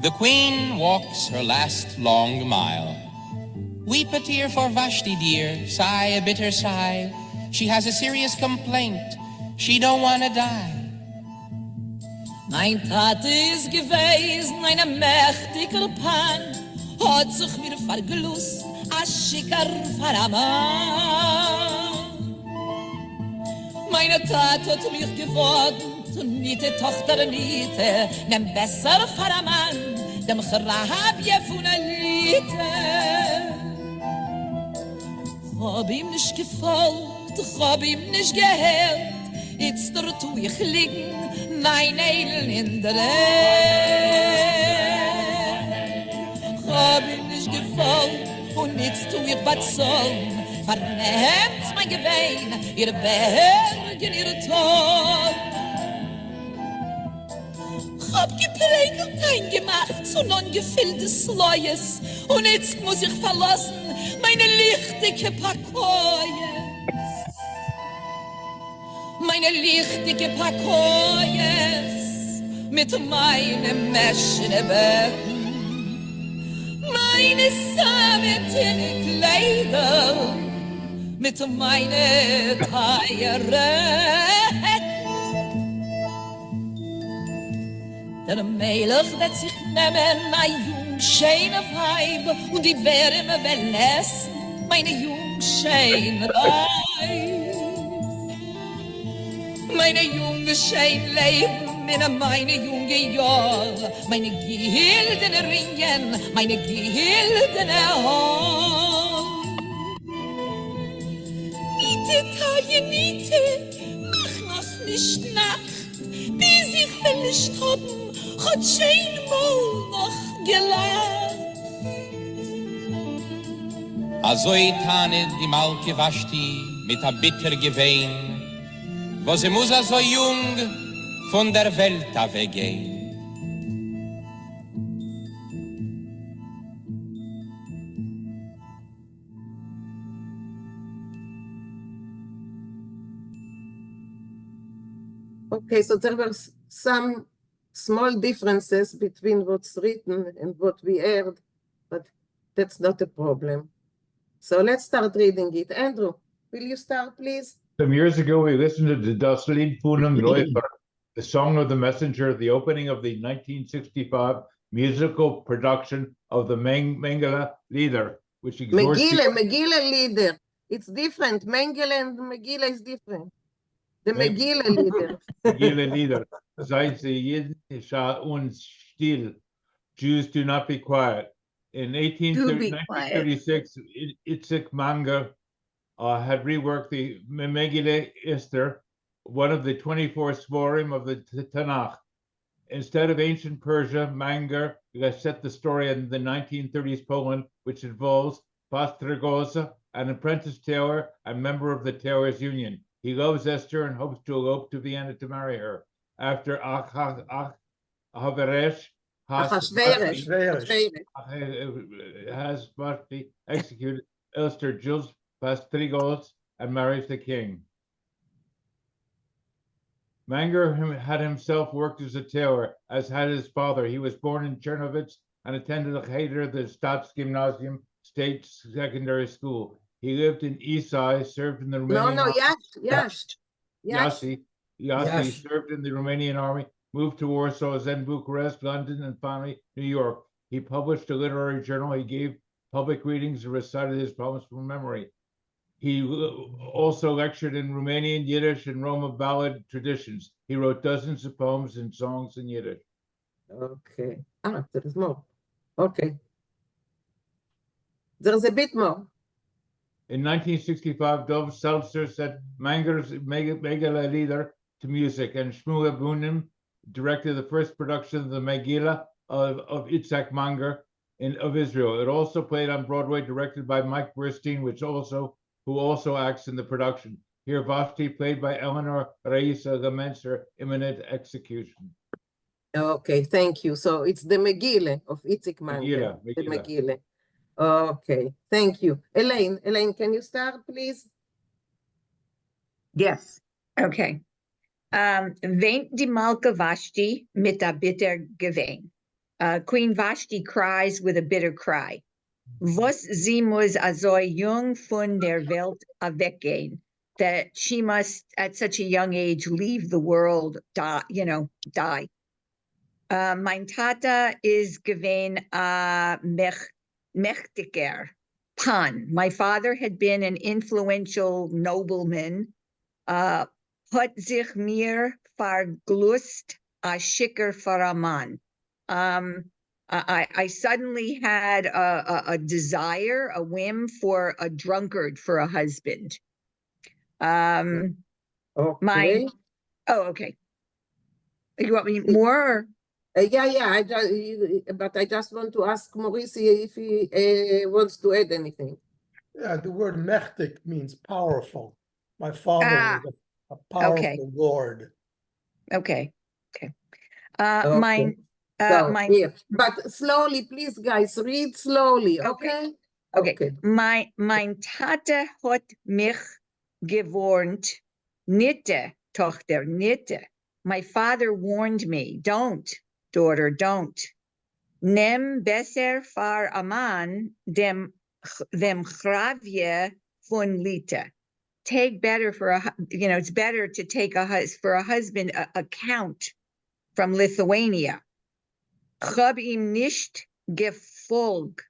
The queen walks her last long mile. Weep a tear for Vashti, dear, sigh a bitter sigh. She has a serious complaint, she don't wanna die. Mein Tate ist gewesen, eine mächtige Pan, hat sich mir verglust, a schicker Faraman. Meine Tate hat mich geworden, und Niete, Tochter Niete, nem besser Faraman, dem Chrabje von a Liete. Hab ihm nicht gefolgt, hab ihm nicht gehört, jetzt dort tu ich liegen, mein Eilen in der Erde. Hab ihm nicht gefolgt, und jetzt tu ich was soll, vernehmt mein Gewein, ihr Bergen, ihr Tod. Hab geprägelt eingemacht, so non gefülltes Leues, und jetzt muss ich verlassen, meine lichtige Pakoyes. Meine lichtige Pakoyes, mit meinem Mäschenbecken, meine sametene Kleider, mit meine Teiere. Der Melech wird sich nehmen, ein jung, schöner Weib, und die werden mir verlassen, meine jung, schöne Weib. Meine junge, schöne Leben in meine junge Jahr, meine gehildene Ringen, meine gehildene Haar. Niete, Taille, Niete, mach noch nicht Nacht, bis ich will nicht haben, hat schön mal noch gelacht. Azoi tane die Malke Vashti mit a bitter Gewein, wo sie muss so jung von der Welt weggehen. Okay, so there were some small differences between what's written and what we heard, but that's not a problem. So let's start reading it. Andrew, will you start, please? Some years ago, we listened to the Das Lied von dem Läufer, the Song of the Messenger, the opening of the 1965 musical production of the Mengele Lieder, which exhorts Megillah Lieder. It's different. Mengele and Megillah is different. The Megillah Lieder. Megillah Lieder. Seit sie jeden Schar uns still. Jews do not be quiet. In 1936, Itzik Manger had reworked the Megillah Esther, one of the 24 Svarim of the Tanakh. Instead of ancient Persia, Manger set the story in the 1930s Poland, which involves Pastragosa, an apprentice tailor and member of the Tailors Union. He loves Esther and hopes to elope to Vienna to marry her. After Ahasuerus has Vashti executed, Esther jilts Pastrigos and marries the king. Manger had himself worked as a tailor, as had his father. He was born in Chernovitz and attended the Cheder, the Staatsgymnasium State Secondary School. He lived in Isai, served in the Romanian Yassi served in the Romanian army, moved to Warsaw, then Bucharest, London, and finally New York. He published a literary journal. He gave public readings and recited his poems from memory. He also lectured in Romanian, Yiddish, and Roma ballad traditions. He wrote dozens of poems and songs in Yiddish. Okay. There is more. Okay. There's a bit more. In 1965, Dov Seltzer set Manger's Megillah Lieder to music, and Shmuel Bunim directed the first production of the Megillah of Itzhak Manger of Israel. It also played on Broadway, directed by Mike Burstein, who also acts in the production. Here, Vashti, played by Eleanor Reisa, laments her imminent execution. Okay, thank you. So it's the Megillah of Itzik Manger. The Megillah. Okay, thank you. Elaine, can you start, please? Yes, okay. Weint die Malke Vashti mit a bitter Gewein. Queen Vashti cries with a bitter cry. Was sie muss also jung von der Welt weggehen. That she must, at such a young age, leave the world, die. Mein Tata is gewesen mächtiger. Pan. My father had been an influential nobleman. Hat sich mir verglust a schicker für a Mann. I suddenly had a desire, a whim for a drunkard for a husband. Okay. Okay. You want me more? Yeah. But I just want to ask Maurice if he wants to add anything. Yeah, the word mächtig means powerful. My father was a powerful lord. Okay. Okay. Mine. So, Mine. yeah. But slowly, please, guys, read slowly, okay? Okay. Mein Tata hat mich gewarnt. Nitte, Tochter, nitte. My father warned me. Don't, daughter, don't. Nem besser far a man dem gravje von Lita. Take better for it's better to take for a husband a count from Lithuania. Hab ihm nicht gefolgt.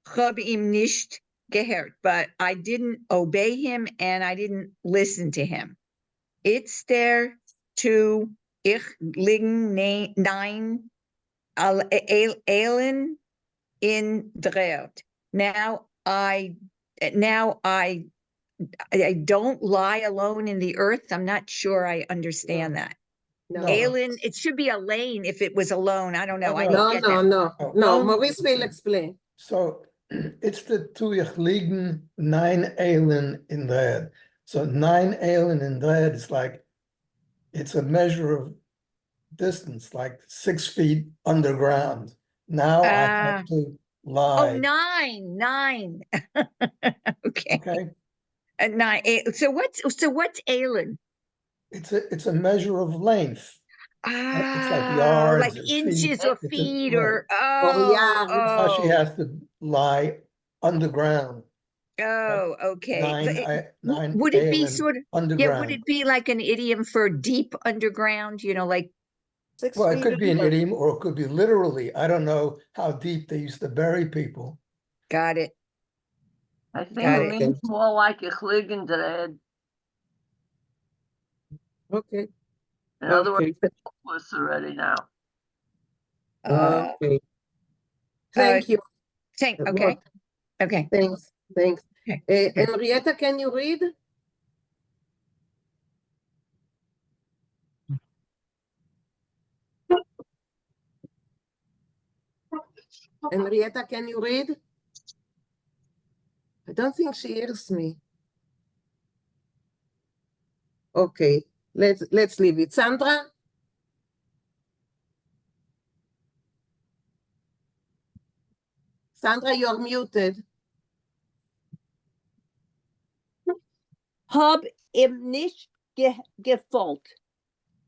Hab ihm nicht gehört. But I didn't obey him and I didn't listen to him. It's there to ich liegen nein Eilen in Dreht. Now I don't lie alone in the earth. I'm not sure I understand that. No. Eilen, it should be a lane if it was alone. I don't know. I No, don't get that. no. Maurice will explain. So it's the tu ich liegen 9 Eilen in Dreht. So 9 Eilen in Dreht is like, it's a measure of distance, like 6 feet underground. Now I have to lie. Oh, 9. Okay. Okay. 9. So what's Eilen? It's a measure of length. It's like yards, like inches or feet, or yeah. That's how she has to lie underground. Oh, okay. Would it be sort of underground? Would it be like an idiom for deep underground? Like 6 Well, it feet could be an under. idiom, or it could be literally. I don't know how deep they used to bury people. Got it. I think it means more like a Chligendred. Okay. In other words, it's already now. Okay. Thank you. Okay. Okay. Thanks. Okay. Henrietta, can you read? Henrietta, can you read? I don't think she hears me. Okay, let's leave it. Sandra? Sandra, you're muted. Hab ihm nicht gefolgt.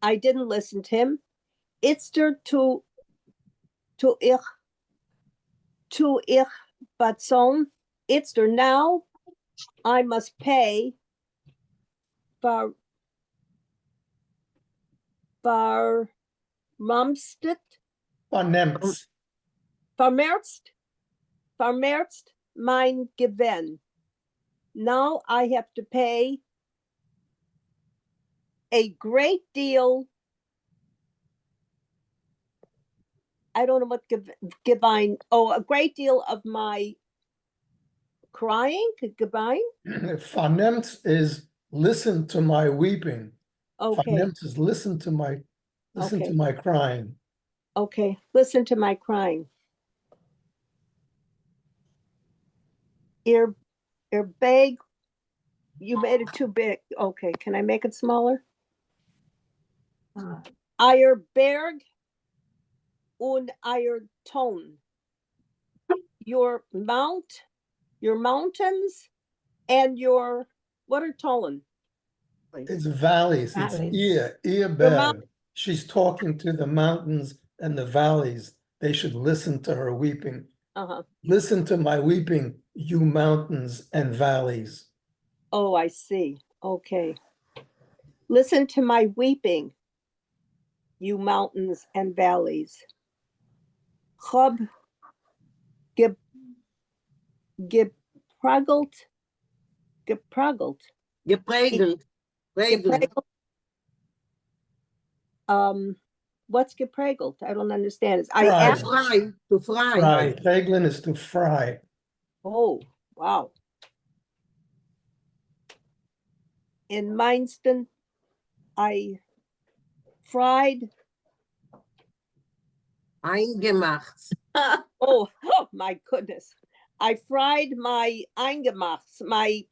I didn't listen to him. It's der to ich but son. It's der now. I must pay for Mumsted. Vermerzt mein Gewinn. Now I have to pay a great deal. I don't know what Gebein. Oh, a great deal of my crying. Gebein. Vernemmt is listen to my weeping. Okay. Vernemmt is listen to my crying. Okay, listen to my crying. Ihr bag, you made it too big. Okay, can I make it smaller? Euer Berg und euer Ton. Your mountains and your, what are Tolen? It's valleys. It's ear berg. She's talking to the mountains and the valleys, they should listen to her weeping. Uh-huh. Listen to my weeping, you mountains and valleys. Oh, I see. Okay. Listen to my weeping, you mountains and valleys. Chob gepragelt. Gepregelt. Pregelt. Gepragelt. What's gepragelt? I don't understand. It's I Fry. To asked. fry. To fry. Fry. Preglen is to fry. Oh, wow. In Mainston, I fried. Eingemacht. Oh my goodness. I fried my Eingemachts. My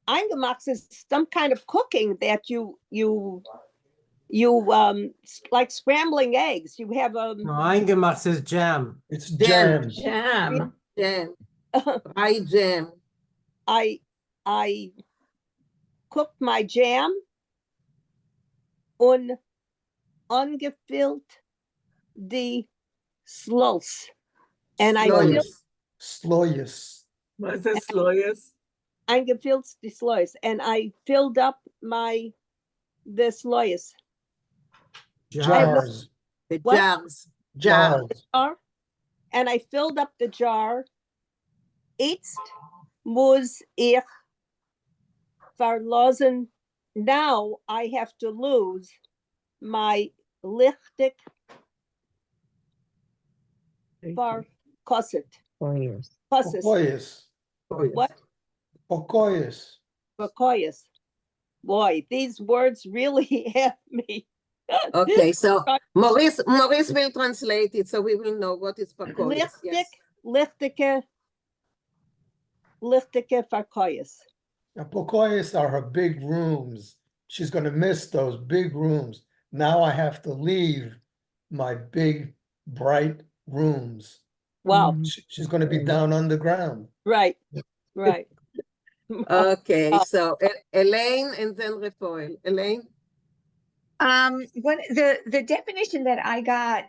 Eingemachts is some kind of cooking that you like scrambling eggs. You have No, Eingemacht is jam. It's Jam. jam. Jam. Jam. Fry jam. I cooked my jam und ungefüllt die Sloes. And I filled Sloyus. Was ist Loyes? eingefüllt die Sloes. And I filled up the Sloes. Jars. The What? jars. Jar. Jar, and I filled up the jar. Jetzt muss ich verlosen. Now I have to lose my lichtig verkostet. Koyes. Kostet. Pokoyus. What? Pokoyus. Verkoyes. Boy, these words really have me. Okay, so Maurice will translate it so we will know what is pakoyes. Yes. Lichtige verkoyes. Now, Pokoyus are her big rooms. She's going to miss those big rooms. Now I have to leave my big, bright rooms. Wow, She's going to be down underground. right, right. Okay, so Elaine and then Refoel. Elaine? What the definition that I got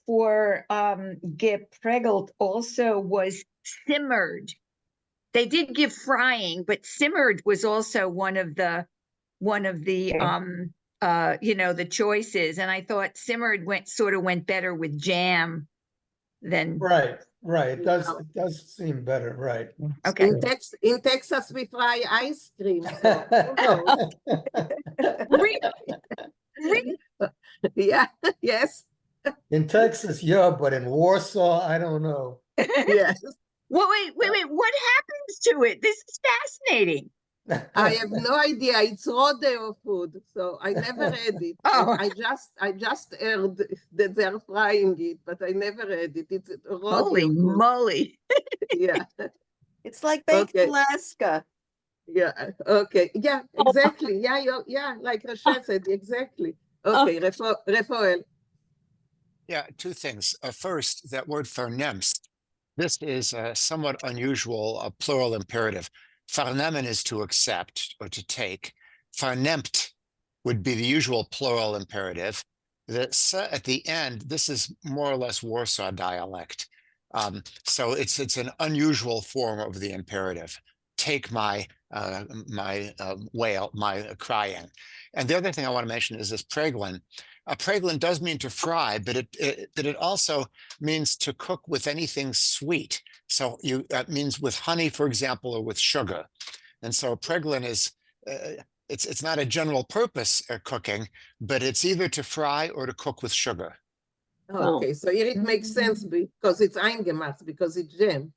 for gepregelt also was simmered. They did give frying, but simmered was also one of the the choices. And I thought simmered went better with jam than Right. It does seem better, right. okay. In Texas, we fry ice cream. So who knows? Really? Yeah, yes, In Texas, yeah, but in Warsaw, I don't know. yes. Well, wait. What happens to it? This is fascinating. I have no idea. It's rodeo food, so I never had it. Oh. I just heard that they're frying it, but I never had it. It's rodeo Holy food. moly. Yeah, It's like baked Okay. Alaska. yeah, okay. Yeah, exactly. Yeah, like Rachel said, exactly. Okay, Refoel. Yeah, two things. First, that word vernemst. This is a somewhat unusual plural imperative. Vernemen is to accept or to take. Vernemt would be the usual plural imperative. The s at the end, this is more or less Warsaw dialect. So it's an unusual form of the imperative. Take my wail, my crying. And the other thing I want to mention is this preglen. Preglen does mean to fry, but it also means to cook with anything sweet. So that means with honey, for example, or with sugar. And so preglen is it's not a general purpose cooking, but it's either to fry or to cook with sugar. Okay, so here it makes sense because it's eingemacht, because it's jam.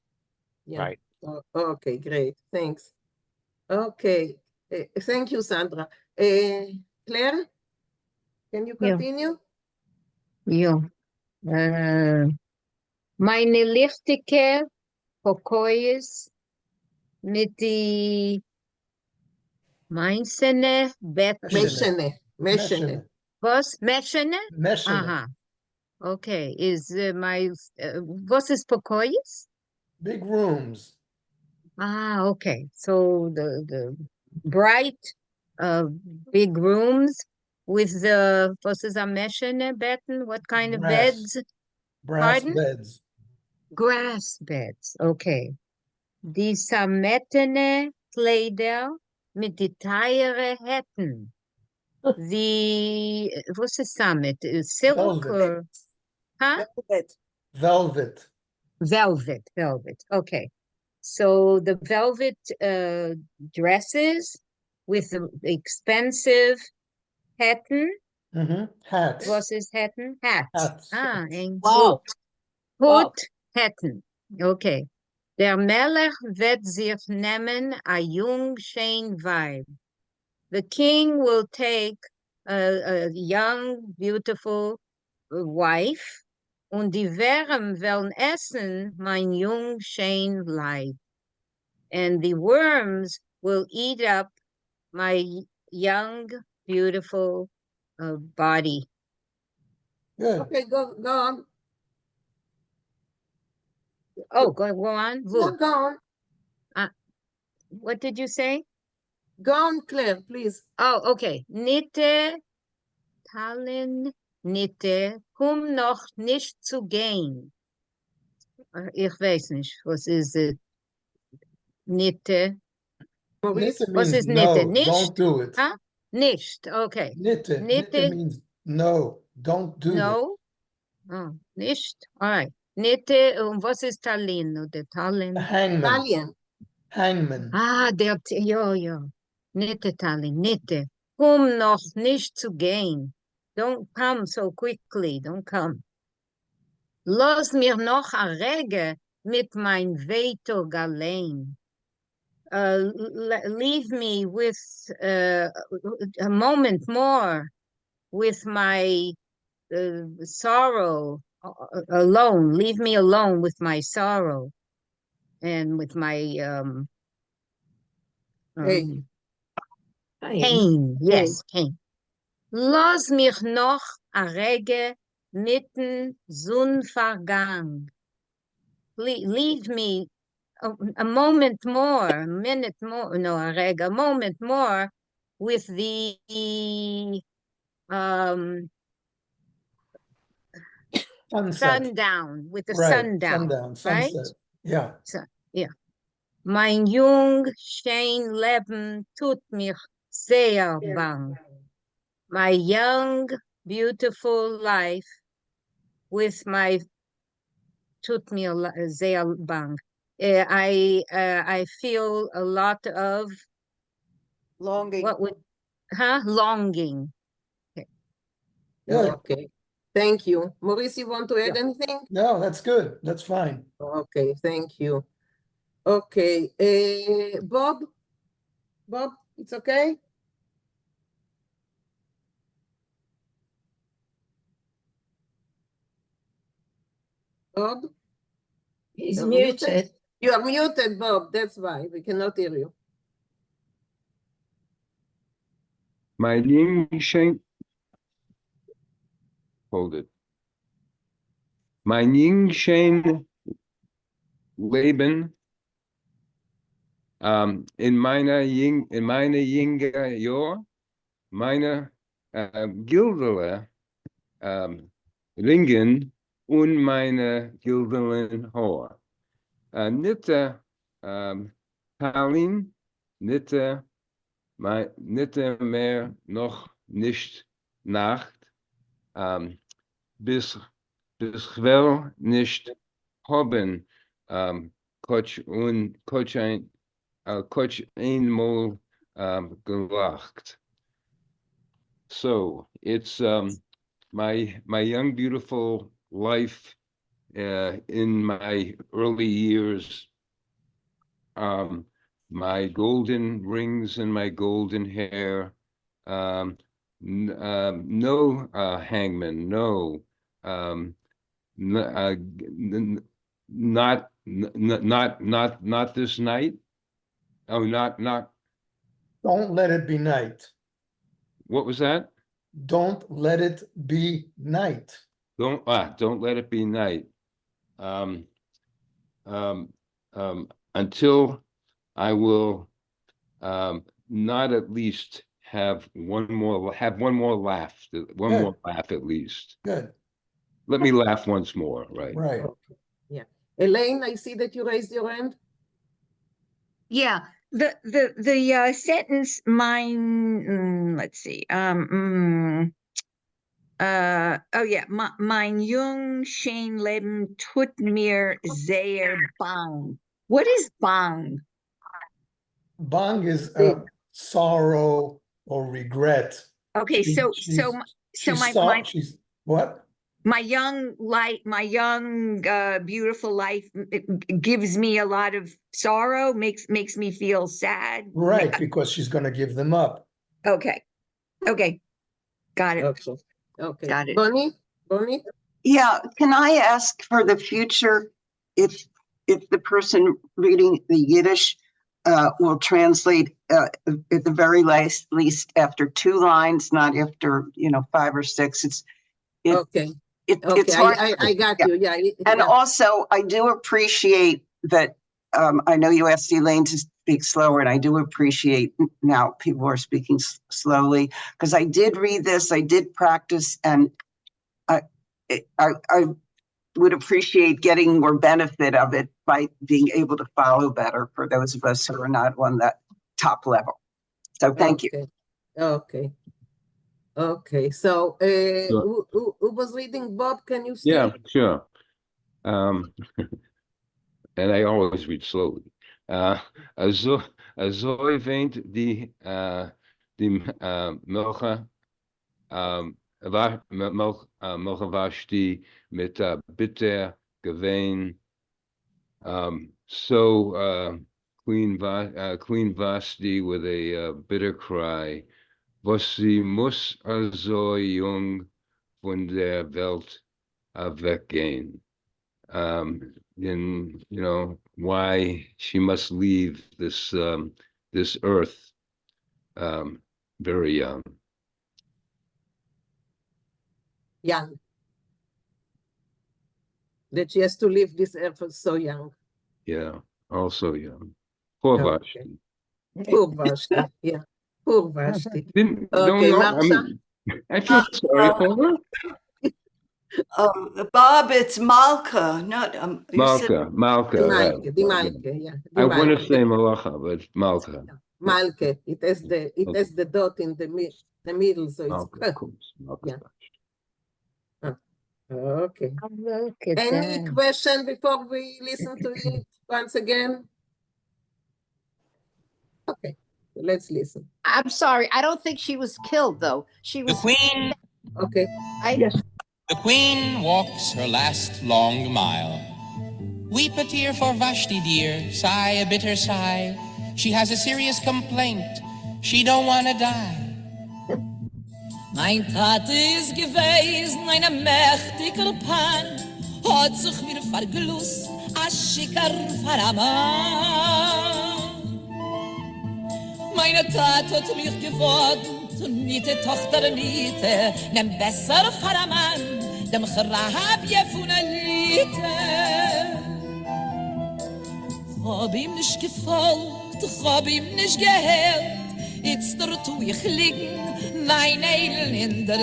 Yeah. Right. Okay, great. Thanks. Okay. Thank you, Sandra. Claire, can you Yeah. continue? Ja. Meine lichtige Pokoyes mit die Meinsene Meshene. Was? Meschene? Meshene. Aha. Okay. Is my was is Pokoyes? Big rooms. Ah, okay. So the bright big rooms with the, was is a meshene betten? What kind of Brass. beds? Brass Pardon? beds. Grass beds, okay. Die sametene Kleider mit die teure Hetten. The, what's the summit? Silk Velvet. or, huh? Velvet. Velvet, okay. So the velvet dresses with the expensive Hetten. Hats. Was is Hetten? Hats. Hats. Ah, ein Wow. Wow. Hut Hetten. Okay. Der Melech wird sich nehmen a jung schein Weib. The king will take a young, beautiful wife, und die Wärm werden essen mein jung schein Leib. And the worms will eat up my young, beautiful body. Good. Okay, go on. Oh, go on. No, Wo? go on. What did you say? Go on, Claire, please. Oh, okay. Nitte, Tallinn, Nitte, noch nicht zu gehen. Ich weiß nicht, was ist Nitte? Nitte Was means ist Nitte? no, Nicht? don't do it. Huh? Nicht, okay. Nitte. Nitte Nitte, means no, don't do it. no? Oh, nicht? All right. Nitte, was ist Tallinn oder Tallinn? Hangman. Italian. Hangman. Ah, ja. Nitte, Tallinn, Nitte. Noch nicht zu gehen. Don't come so quickly, don't come. Lass mir noch a Rege mit mein Veto allein. Leave me with a moment more with my sorrow alone. Leave me alone with my sorrow and with my Pain. pain. Yes, pain. Lass mich noch a Rege mitten Sonnenvergang. Leave me a moment more, a minute more, no, a Rege, a moment more with the Sunset. sundown, with the Right. sundown, right? Sunset. Yeah. Yeah. Mein jung, schein Leben tut mich sehr bang. My young, beautiful life with my tut mir sehr bang. I feel a lot of Longing. longing. Okay. Good. Okay. Thank you. Maurice, you want to add anything? No, that's good. That's fine. Okay, thank you. Okay, Bob? Bob, it's okay? Bob? He's You're muted. You are muted, Bob. That's why we cannot hear you. My Yingsheng, hold it. My Yingsheng Leben, in meine Jinge Jahr, meine Gildele Ringen und meine Gildelen Haar. Nitte Tallinn, nitte mehr noch nicht Nacht, bis well nicht haben Coach einmal gelacht. So it's my young beautiful life in my early years, my golden rings and my golden hair, no hangman, no, not this night. Oh, not. Don't let it be night. What was that? Don't let it be night. Don't let it be night. Until I will not at least have one more laugh, one more laugh at least. Good, Let me laugh once more, right? right. Okay. Yeah. Elaine, I see that you raised your hand. Yeah, the sentence let's see. Oh yeah, mein jung schön Leben tut mir sehr bang. What is bang? Bang is Big. sorrow or regret. Okay, She's what? my young beautiful life it gives me a lot of sorrow, makes me feel sad. Right, because she's going to give them up. Okay, got it. Okay. Got it. Bonnie? Yeah, can I ask for the future if the person reading the Yiddish will translate at the very least after 2 lines, not after 5 or 6. It's hard. I got you. Yeah. And also, I do appreciate that. I know you asked Elaine to speak slower, and I do appreciate now people are speaking slowly, because I did read this, I did practice, and I would appreciate getting more benefit of it by being able to follow better for those of us who are not on that top level. So thank you. Okay. So who was reading? Bob, can you speak? Yeah, sure. And I always read slowly. Also erwähnt die Melcha Vashti mit bitter Gewein. So Queen Vashti with a bitter cry. Was sie muss also jung von der Welt weggehen. Why she must leave this earth very young. Young. That she has to leave this earth so young. Yeah, also young. Poor Vashti. Poor Vashti, yeah. Poor Vashti. I feel sorry for her. Bob, it's Malka, not Malka, right. Yeah. I want to say Malacha, but it's Malka. Malka. It has the dot in the middle, so it's Malka. Yeah. Okay. Any question before we listen to it once again? Okay, let's listen. I'm sorry, I don't think she was killed though. She was The Queen. Okay. Yes. The Queen walks her last long mile. Weep a tear for Vashti, dear, sigh a bitter sigh. She has a serious complaint. She don't want to die. Mein Tat ist gewesen, eine mächtige Pan, hat sich mir verglust, a schicker Faraman. Meine Tat hat mich geworden, zu Niete, Tochter Niete, nem besser Faraman, dem Chrabje von a Liete. Hab ihm nicht gefolgt, hab ihm nicht gehört, jetzt tu ich liegen, 9 Eilen in der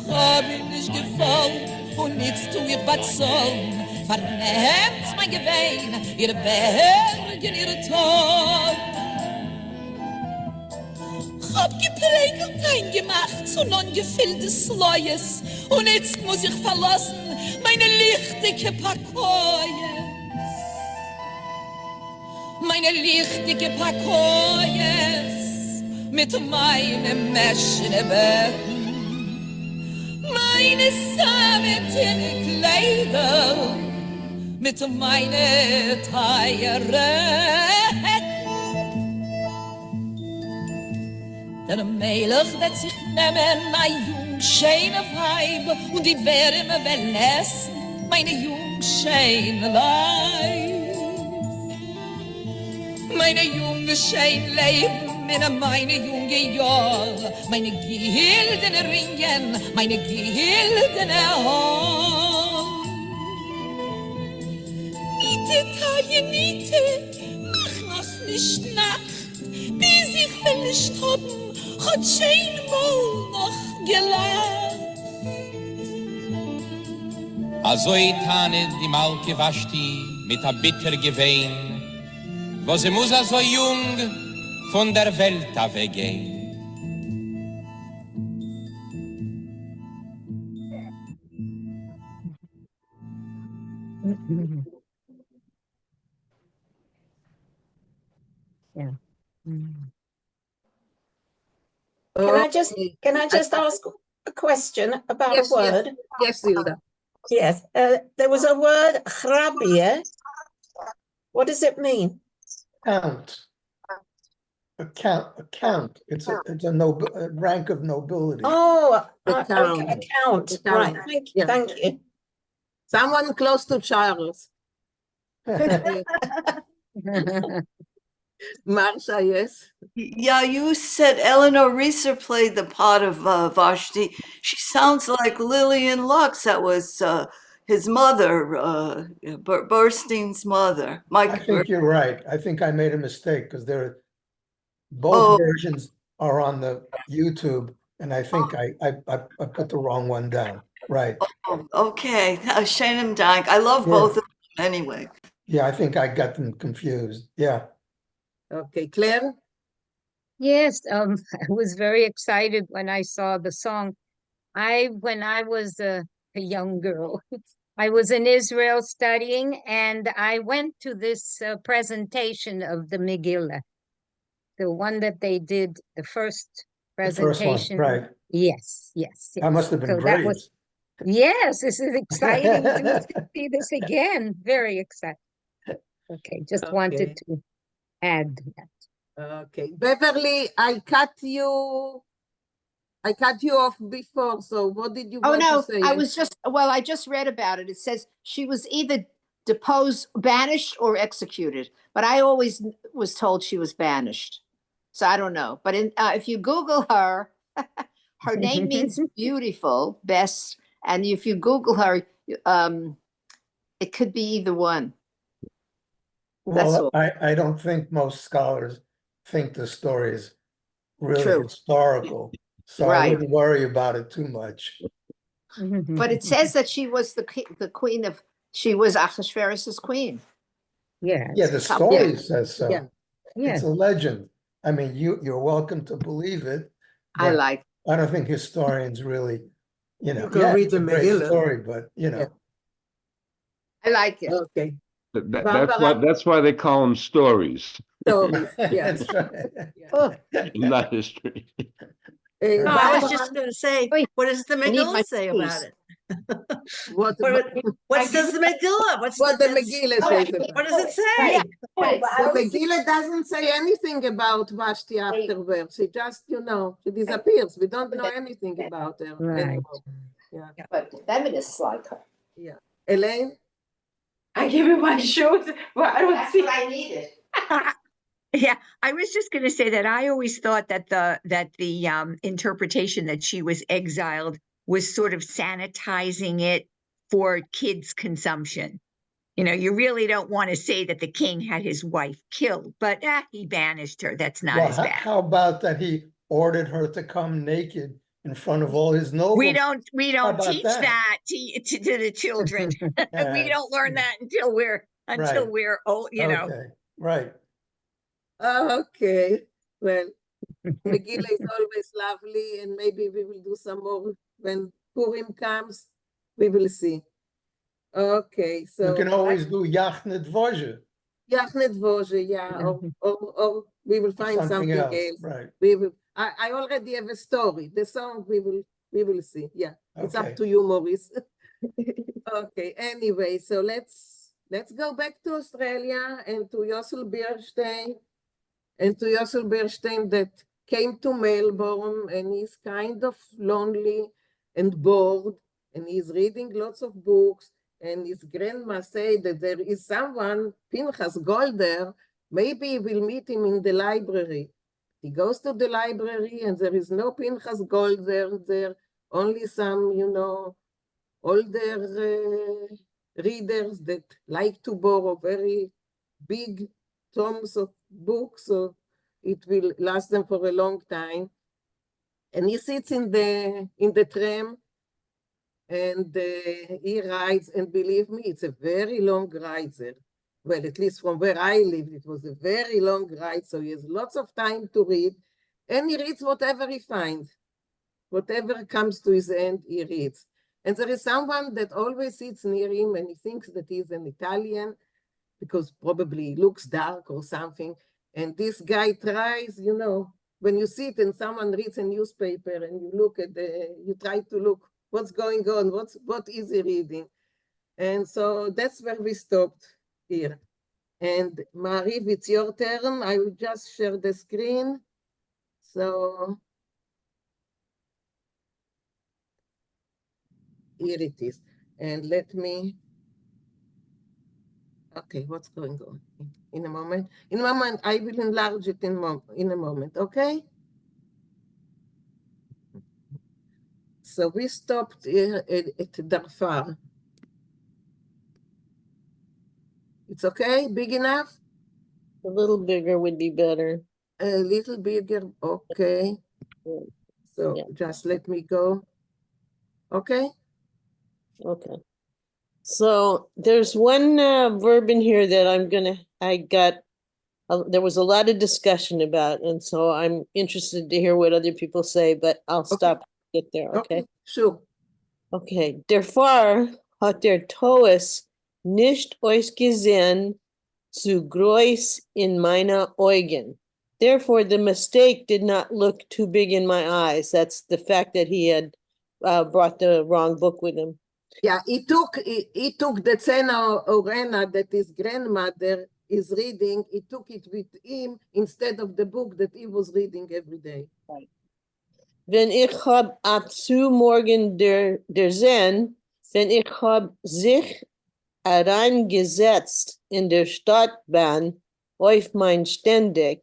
Hab ihm nicht gefolgt und jetzt tu ich Batson. Vernehmt mein Gewein, ihr Bergen, ihr Tod. Hab geprägelt eingemacht zu non-gefülltes Leues und jetzt muss ich verlassen meine lichtige Parkoyes. Meine lichtige Parkoyes mit meinem Mäschenbetten, meine sametene Kleider mit meine Teieretten. Der Melech wird sich nehmen, ein jung, schöne Weib, und die Wärme will essen, meine jung, schöne Leib. Meine junge schön Leben in meine junge Jahr, meine gildene Ringen, meine gildene Haar. Niete, Taille, Niete, mach noch nicht Nacht, ich will nicht haben, hat schön mal noch gelacht. Azoi tanet die Malke Vashti mit a bitter Gewein, wo sie muss so jung von der Welt weggehen. Yeah. Can I just ask a question about Yes, a word? Yes, Hilda. Yes, there was a word, hrabia. What does it mean? Count. A count. It's a rank of nobility. Oh, Account. okay, account. Right, thank you. Someone close to Charles. Marsha, yes. Yeah, you said Eleanor Reeser played the part of Vashti. She sounds like Lillian Lux. That was his mother, Bernstein's mother. I think you're right. I think I made a mistake because both Oh. versions are on the YouTube, and I think I put the wrong one down. Right. Oh, okay. Shannon Dank. I love both of them anyway. Yeah, I think I got them confused. Yeah. Okay, Claire? Yes, I was very excited when I saw the song. When I was a young girl, I was in Israel studying, and I went to this presentation of the Megillah, the one that they did, the first presentation. The first one, right. Yes, yes. That must have been So great. that was, yes, this is exciting to see this again. Very exciting. Okay, just wanted to add that. Okay, Beverly, I cut you off before, so what did you want to say? I just read about it. It says she was either deposed, banished, or executed, but I always was told she was banished. So I don't know, but if you Google her, her name means beautiful, best, and if you Google her, it could be either one. Well, I don't think most scholars think the story is really True. historical, so I wouldn't worry about it too much. But it says that she was the queen of, she was Ahasuerus's queen. Yeah. Yeah, the story says so. Yeah. It's a legend. I mean, you're welcome to believe it. I like. I don't think historians really, You can read it's a the great Megillah. story, but I like it. Okay. That's why they call them stories, Stories, yeah. That's right. not history. Barbara, I was just going to say, what does the need my Megillah say about it? what What says the Megillah? what the Megillah says about What does it say? The Megillah doesn't say anything about Vashti afterwards. She just, she disappears. We don't know anything about her Right. anymore. Yeah. But feminists like her. Yeah. Elaine? I give you my shoes. Well, I don't see. I needed. Yeah, I was just going to say that I always thought that the interpretation that she was exiled was sort of sanitizing it for kids' consumption. You really don't want to say that the king had his wife killed, but he banished her. That's not as bad. How about that he ordered her to come naked in front of all his nobles? We don't about teach that to the children. We don't learn that until we're old, Okay, right. Okay. Well, Megillah is always lovely, and maybe we will do some more when Purim comes. We will see. Okay, so You can always do Yachne Dvoje. Yachne Dvoje, yeah, or we will find something else. Right. We will. I already have a story. The song we will see. Yeah, it's Okay. up to you, Maurice. Okay. Anyway, so let's go back to Australia and to Yossel Bernstein. And to Yossel Bernstein that came to Melbourne, and he's kind of lonely and bored, and he's reading lots of books, and his grandma said that there is someone, Pinchas Golder, maybe we'll meet him in the library. He goes to the library, and there is no Pinchas Golder there, only some, older readers that like to borrow very big tomes of books, it will last them for a long time. And he sits in the tram and he rides, and believe me, it's a very long ride there. Well, at least from where I live, it was a very long ride, so he has lots of time to read, and he reads whatever he finds. Whatever comes to his end, he reads. And there is someone that always sits near him, and he thinks that he's an Italian, because probably he looks dark or something. And this guy tries, you know, when you sit and someone reads a newspaper and you look at you try to look what's going on, what is he reading? And so that's where we stopped here. And Mariv, it's your turn. I will just share the screen. So here it is. And let me, okay, what's going on? In a moment, I will enlarge it in a moment, okay? So we stopped here at Darfar. It's okay, big enough? A little bigger would be better. A little bigger, okay. So Yeah. just let me go. Okay? Okay. So there's one verb in here that there was a lot of discussion about, and so I'm interested to hear what other people say, but I'll stop get there, okay? Sure. Okay. Derfar hat der Toes nicht ausgesehen zu groß in meiner Augen. Therefore, the mistake did not look too big in my eyes. That's the fact that he had brought the wrong book with him. Yeah, he took the Zena Orena that his grandmother is reading, he took it with him instead of the book that he was reading every day. Right. Wenn ich hab ab zu morgen der Zen, wenn ich hab sich hereingesetzt in der Stadtbahn auf mein Ständig.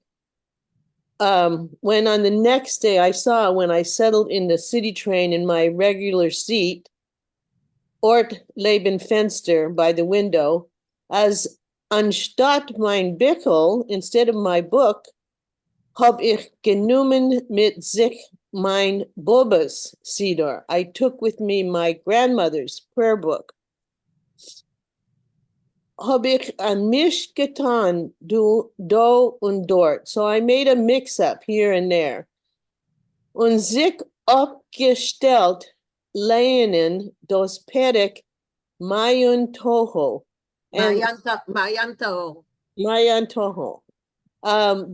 When on the next day I saw, when I settled in the city train in my regular seat, Ort Leben Fenster by the window, as anstatt mein Bickel, instead of my book, hab ich genommen mit sich mein Bobas Sidor. I took with me my grandmother's prayer book. Hab ich a mish getan, do und dort. So I made a mix-up here and there. Und sich abgestellt Leinen dos Perek Mayun Toho. Mayan Toho.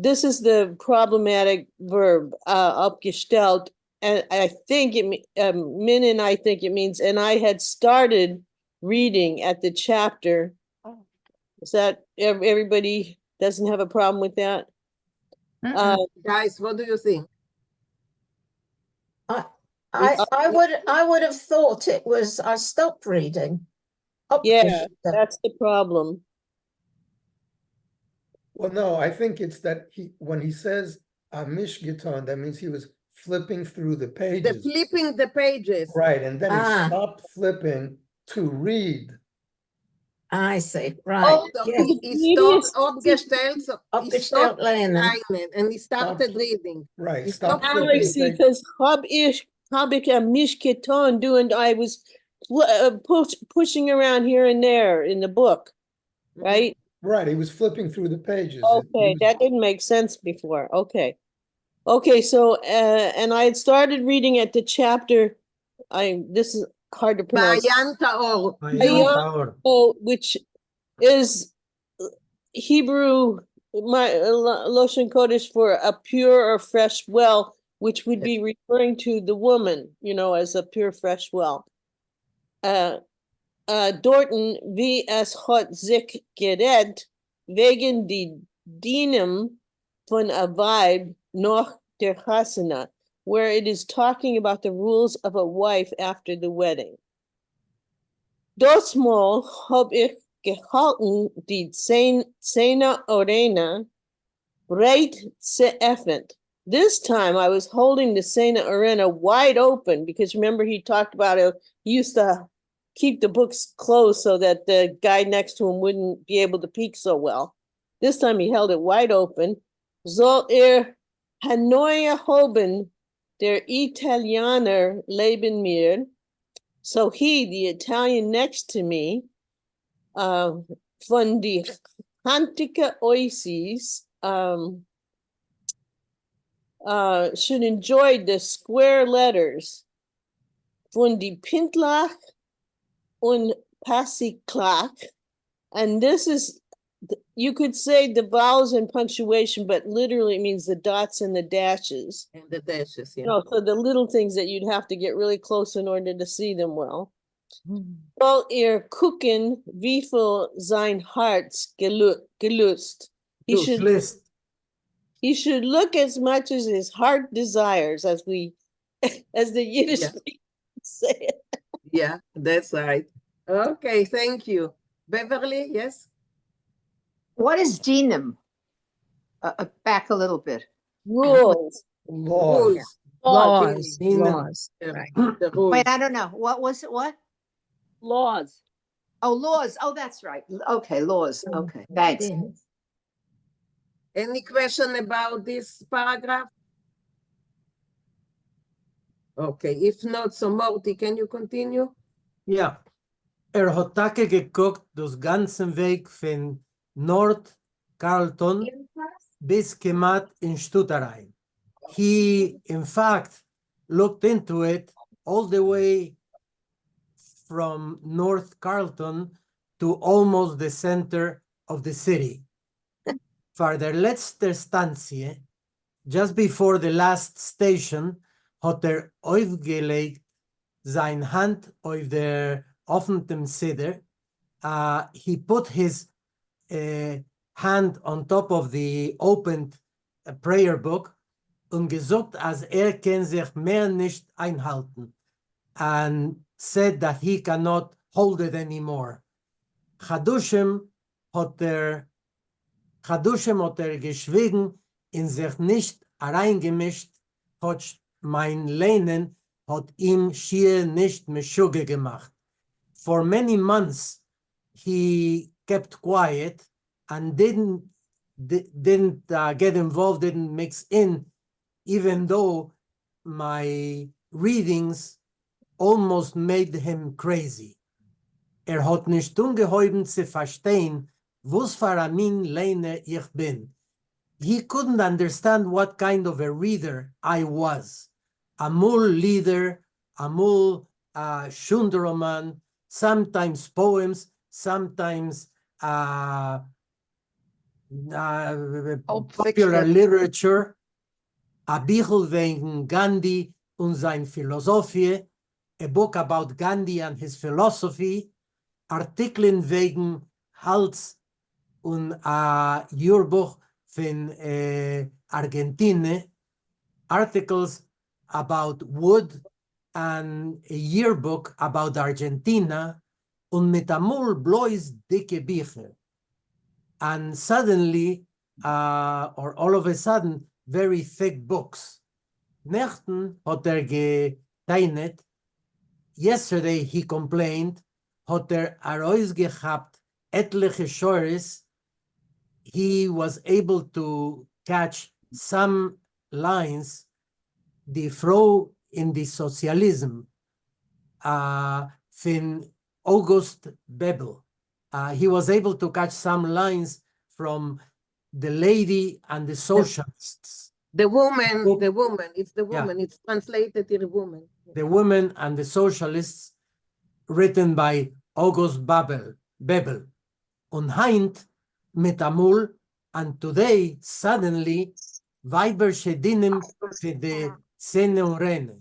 This is the problematic verb, abgestellt. And I think Min and I think it means, and I had started reading at the chapter. Is that everybody doesn't have a problem with that? Guys, what do you think? I would have thought it was I stopped reading. Yeah, that's the problem. Well, no, I think it's that when he says Amish Giton, that means he was flipping through the pages. Flipping the pages. Right, and then he stopped flipping to read. I see, right. He stopped abgestellt Leinen, and he started reading. Right, he stopped because hab ich a mishketon doing, I was pushing around here and there in the book, right? Right, he was flipping through the pages. Okay, that didn't make sense before. Okay, so and I had started reading at the chapter. This is hard to pronounce. Mayan Taor. Which is Hebrew, my Loshen Kodesh for a pure or fresh well, which would be referring to the woman, as a pure fresh well. Dorten, wie es hat sich geredet, wegen die Dienem von a Weib noch der Chasana, where it is talking about the rules of a wife after the wedding. Dosmal hab ich gehalten die Zena Orena breit zeöffnet. This time I was holding the Sena Orena wide open because remember he talked about he used to keep the books closed so that the guy next to him wouldn't be able to peek so well. This time he held it wide open. soll Hanoi Hoben, der Italiener, leben mir. So he, the Italian next to me, von die Hantika Oases, should enjoy the square letters von die Pintlach und Passiklach. And this is, you could say the vowels and punctuation, but literally it means the dots and the dashes. And the dashes, yeah. No, so the little things that you'd have to get really close in order to see them well. Soll gucken, wie viel sein Herz gelust. He should look as much as his heart desires, as the Yiddish people say it. Yeah, that's right. Okay, thank you. Beverly, yes? What is denim? Back a little bit. Rules. Laws. Laws. Laws. Right. Wait, I don't know. What was it? What? Laws. Oh, laws. Oh, that's right. Okay, laws. Okay, thanks. Any question about this paragraph? Okay, if not, so Morty, can you continue? Ja. Hat Tage geguckt, das ganzen Weg von Nord Carlton bis Kemat in Stutterheim. He, in fact, looked into it all the way from North Carlton to almost the center of the city. For der letzte Stanzie, just before the last station, hat aufgelegt sein Hand auf der offenem Sider. He put his hand on top of the opened prayer book und gesagt, als kann sich mehr nicht einhalten, and said that he cannot hold it anymore. Chadushem hat geschwiegen, in sich nicht reingemischt, hat mein Lehnen hat ihm schier nicht meshuge gemacht. For many months, he kept quiet and didn't get involved, didn't mix in, even though my readings almost made him crazy. Hat nicht ungeheuben zu verstehen, was für ein Leiner ich bin. He couldn't understand what kind of a reader I was. Amul leader, amul Shundroman, sometimes poems, sometimes popular literature, a Bichel wegen Gandhi und sein Philosophie, a book about Gandhi and his philosophy, Artikeln wegen Hals und a Yearbook von Argentina, articles about wood and a yearbook about Argentina, und mit amul bloß dicke Bücher. And suddenly, or all of a sudden, very thick books. Nächten hat geteinet. Yesterday he complained, hat herausgehabt etliche Schores. He was able to catch some lines, die Frau in die Sozialism, von August Bebel. He was able to catch some lines from The Lady and the Socialists. The woman, it's the woman, it's translated in woman. The Woman and the Socialists, written by August Bebel. Und heint mit amul, and today, suddenly, Weiber Shedinim für die Zene und Rene.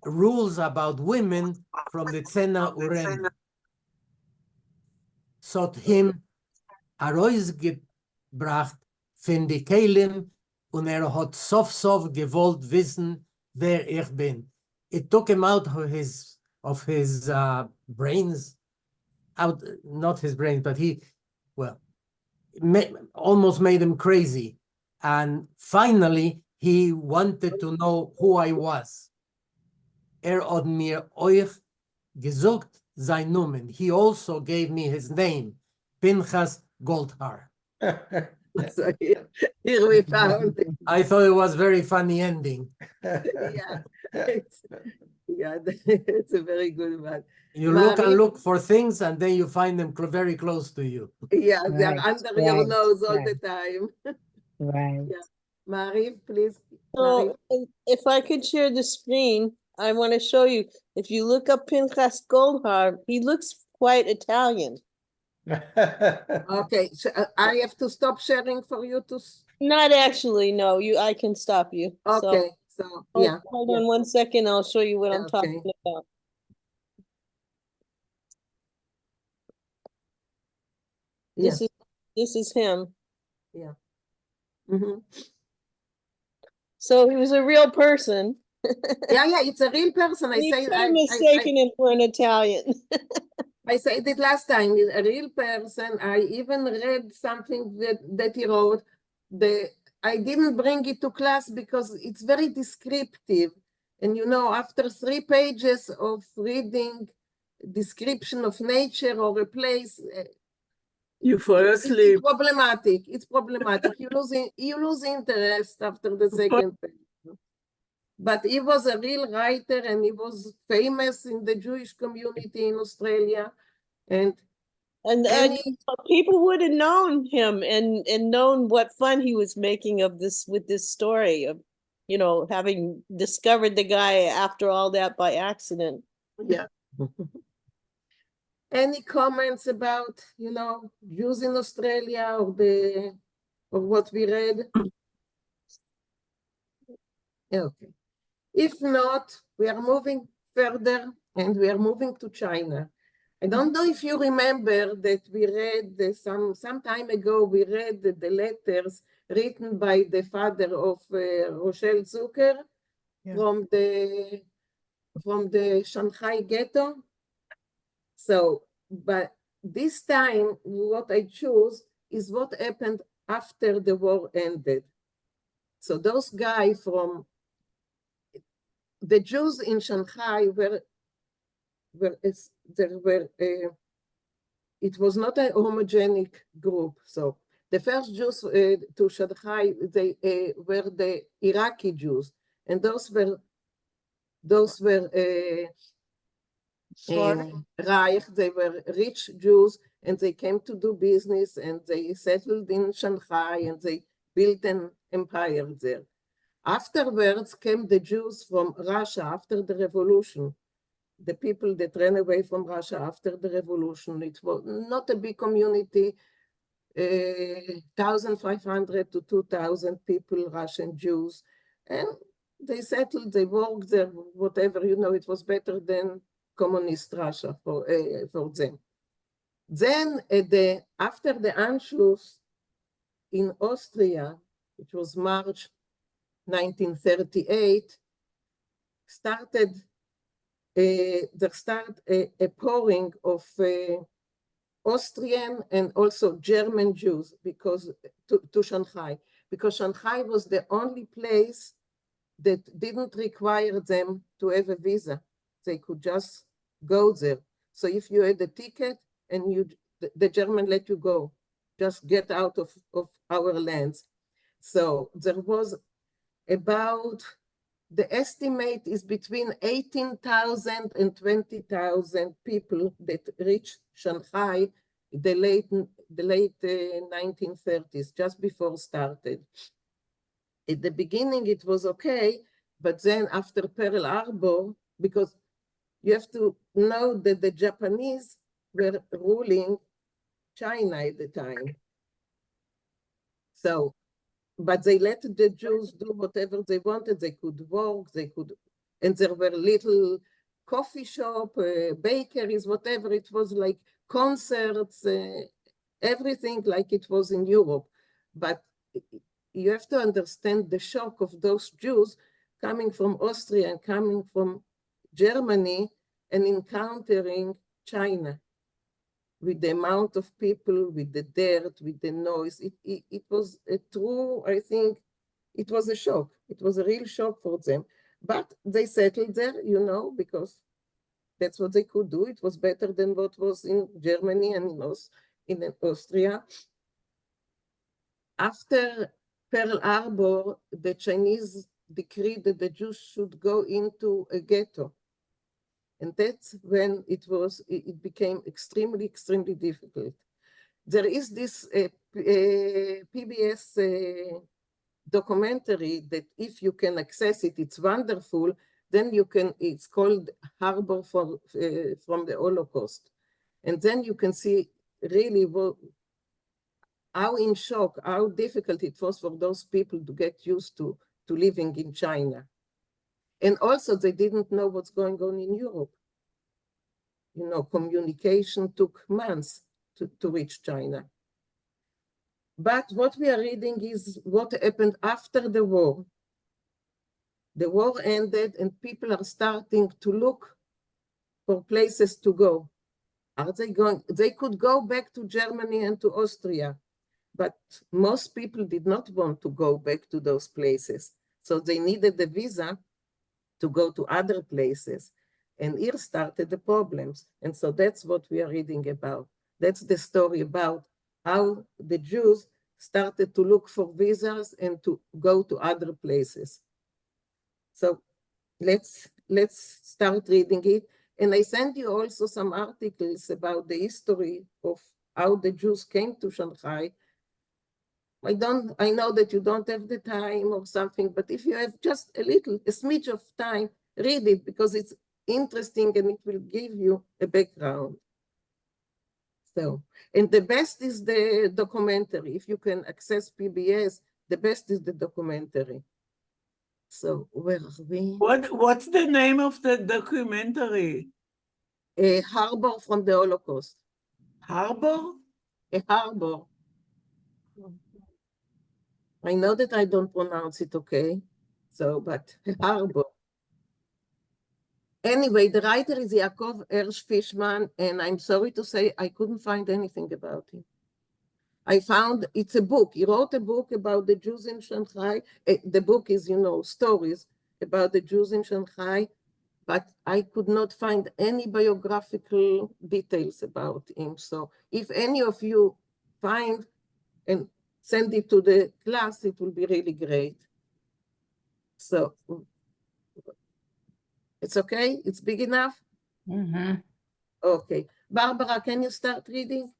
Rules about women from the Zena Urene. So him herausgebracht von die Kelim und hat sof gewollt wissen, wer ich bin. It took him out of his brains, not his brains, but he, well, almost made him crazy. And finally, he wanted to know who I was. Hat mir euch gesagt sein Namen. He also gave me his name, Pinchas Goldhaar. So here we found it. I thought it was very funny ending. Yeah, it's a very good one. You look and Marie- look for things and then you find them very close to you. Yeah, they're Right, under your right, nose all right. the time. Right. Yeah. Marie, please. So Marie. if I could share the screen, I want to show you. If you look up Pinchas Goldhar, he looks quite Italian. Okay, so I have to stop sharing for you to. Not actually, no. I can stop you. Okay, so yeah. Hold on 1 second. I'll show you what I'm talking Okay. about. Yeah. This is him. Yeah. Mm-hmm. So he was a real person. Yeah, it's a real person. You could have mistaken him for an Italian. I said it last time. He's a real person. I even read something that he wrote. I didn't bring it to class because it's very descriptive. And after 3 pages of reading description of nature or a place, You fall asleep. it's problematic. It's problematic. You lose interest after the second page. But he was a real writer and he was famous in the Jewish community in Australia. And people would have known him and known what fun he was making of this with this story of, having discovered the guy after all that by accident. Yeah. Any comments about, Jews in Australia or what we read? Okay. If not, we are moving further and we are moving to China. I don't know if you remember that we read some time ago, we read the letters written by the father of Rochelle Zucker from the Shanghai ghetto. So, but this time what I choose is what happened after the war ended. So those guys from the Jews in Shanghai it was not a homogenic group. So the first Jews to Shanghai, they were the Iraqi Jews, and those were Reich. They were rich Jews, and they came to do business, and they settled in Shanghai, and they built an empire there. Afterwards came the Jews from Russia after the revolution, the people that ran away from Russia after the revolution. It was not a big community, 1,500 to 2,000 people, Russian Jews, and they settled, they worked there, whatever, it was better than communist Russia for them. Then after the Anschluss in Austria, which was March 1938, there started a pouring of Austrian and also German Jews to Shanghai, because Shanghai was the only place that didn't require them to have a visa. They could just go there. So if you had a ticket and the German let you go, just get out of our lands. So there was the estimate is between 18,000 and 20,000 people that reached Shanghai the late 1930s, just before started. At the beginning, it was okay, but then after Pearl Harbor, because you have to know that the Japanese were ruling China at the time. So, but they let the Jews do whatever they wanted. They could work, and there were little coffee shop, bakeries, whatever. It was like concerts, everything like it was in Europe. But you have to understand the shock of those Jews coming from Austria and coming from Germany and encountering China with the amount of people, with the dirt, with the noise. It was a true, I think, it was a shock. It was a real shock for them. But they settled there, because that's what they could do. It was better than what was in Germany and in Austria. after Pearl Harbor, the Chinese decreed that the Jews should go into a ghetto. And that's when it became extremely, extremely difficult. There is this PBS documentary that if you can access it, it's wonderful. Then you can, it's called Harbor from the Holocaust. And then you can see really how in shock, how difficult it was for those people to get used to living in China. And also they didn't know what's going on in Europe. You know, communication took months to reach China. But what we are reading is what happened after the war. The war ended and people are starting to look for places to go. Are they going? They could go back to Germany and to Austria, but most people did not want to go back to those places. So they needed a visa to go to other places. And here started the problems. And so that's what we are reading about. That's the story about how the Jews started to look for visas and to go to other places. So let's start reading it. And I sent you also some articles about the history of how the Jews came to Shanghai. I know that you don't have the time or something, but if you have just a smidge of time, read it because it's interesting and it will give you a background. So, and the best is the documentary. If you can access PBS, the best is the documentary. So where are we? What's the name of the documentary? A Harbor from the Holocaust. Harbor? A harbor. I know that I don't pronounce it okay, so, but a harbor. Anyway, the writer is Yaakov Hirsch Fishman, and I'm sorry to say I couldn't find anything about him. I found it's a book. He wrote a book about the Jews in Shanghai. The book is, you know, stories about the Jews in Shanghai, but I could not find any biographical details about him. So if any of you find and send it to the class, it will be really great. So it's okay? It's big enough? Mm-hmm. Okay. Barbara, can you start reading?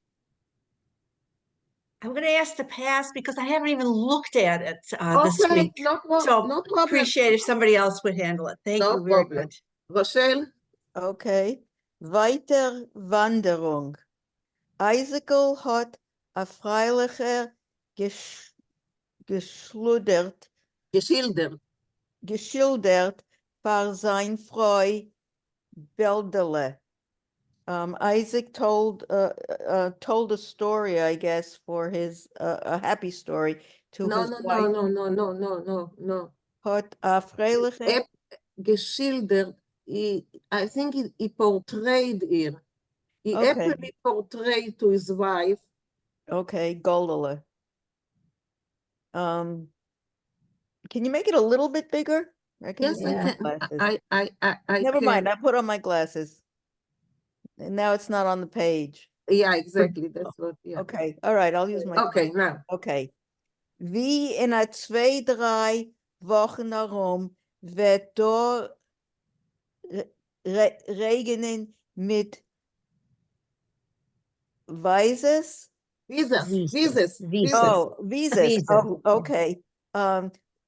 I'm going to ask to pass because I haven't even looked at it this Okay, week. no problem. Appreciate if somebody else would handle it. Thank you very much. Rochelle? Okay. Weiter Wanderung. Eisegel hat a freilicher geschildert par sein Freu Beldele. Isaac told a story, I guess, for his a happy story to his wife. No. Hat a freiliche geschildert. I think he portrayed here. He happily portrayed to his wife. Okay, Goldele. Can you make it a little bit bigger? Yes, I can. I Never can. mind. I put on my glasses. And now it's not on the page. Yeah, exactly. That's what. Yeah. Okay. All right. I'll use my. Okay, now. Okay. Wie in a 2-3 Wochen herum wird dort regnen mit Visas. Oh, visas. Oh, okay.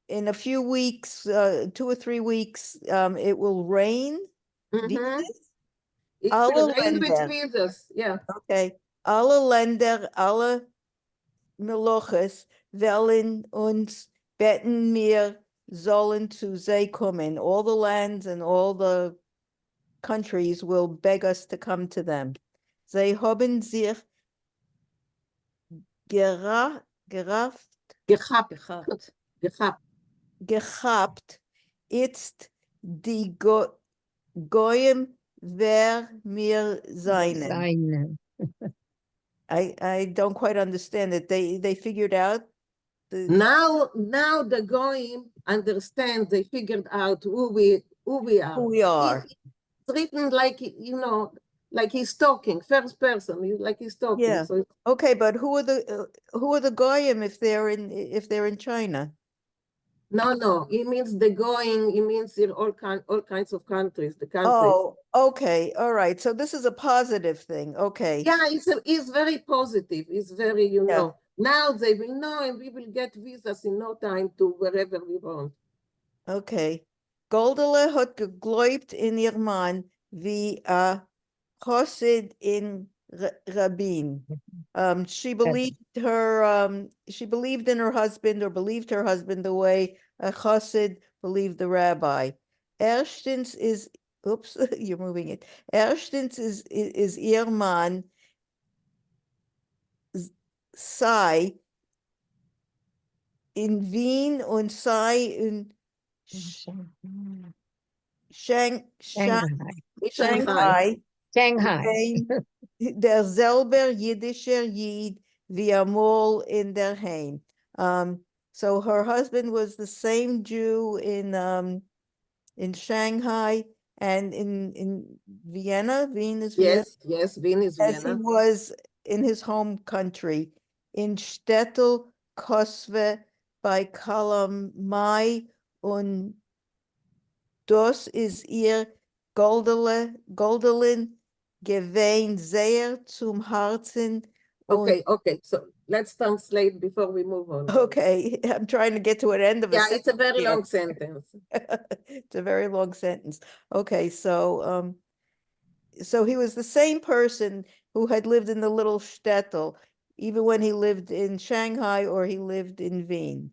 In a few weeks, 2 or 3 weeks, it will rain. Visas. It Alle will rain with Länder. visas. Yeah. Okay. Alle Länder, alle Meloches wollen uns beten, wir sollen zu sie kommen. All the lands and all the countries will beg us to come to them. Sie haben sich gehabt. Jetzt die Goyim wer mir seinen. I don't quite understand it. They figured out. Now the Goyim understand. They figured out who we are. Who we are. It's written like, you know, like he's talking, first person, like he's talking. Yeah. So Okay, but who are the goyim if they're in China? no, it means the going, it means in all kinds of countries, the countries. Oh, okay, all right. So this is a positive thing. Okay. Yeah, it's very positive. It's very, you know, now they will know and we will get visas in no time to wherever we want. Okay. Goldele hat geglaubt in ihr Mann wie a Chassid in Rabin. She believed in her husband, or believed her husband the way a Chassid believed the rabbi. Erstens is, oops, you're moving it. Erstens is ihr Mann sei in Wien und sei in Shanghai. Derselber jiddischer Jid wie amol in der Heim. So her husband was the same Jew in Shanghai and in Vienna. Wien is Vienna. Yes, Wien is as Vienna. he was in his home country, in Stettel, Kosve, bei Kalamai und das ist ihr Goldelin gewein sehr zum Herzen. Okay, so let's translate before we move on. Okay, I'm trying to get to an end of a Yeah, sentence. it's a very here. long sentence. It's a very long sentence. Okay, so so he was the same person who had lived in the little shtetl, even when he lived in Shanghai or he lived in Wien.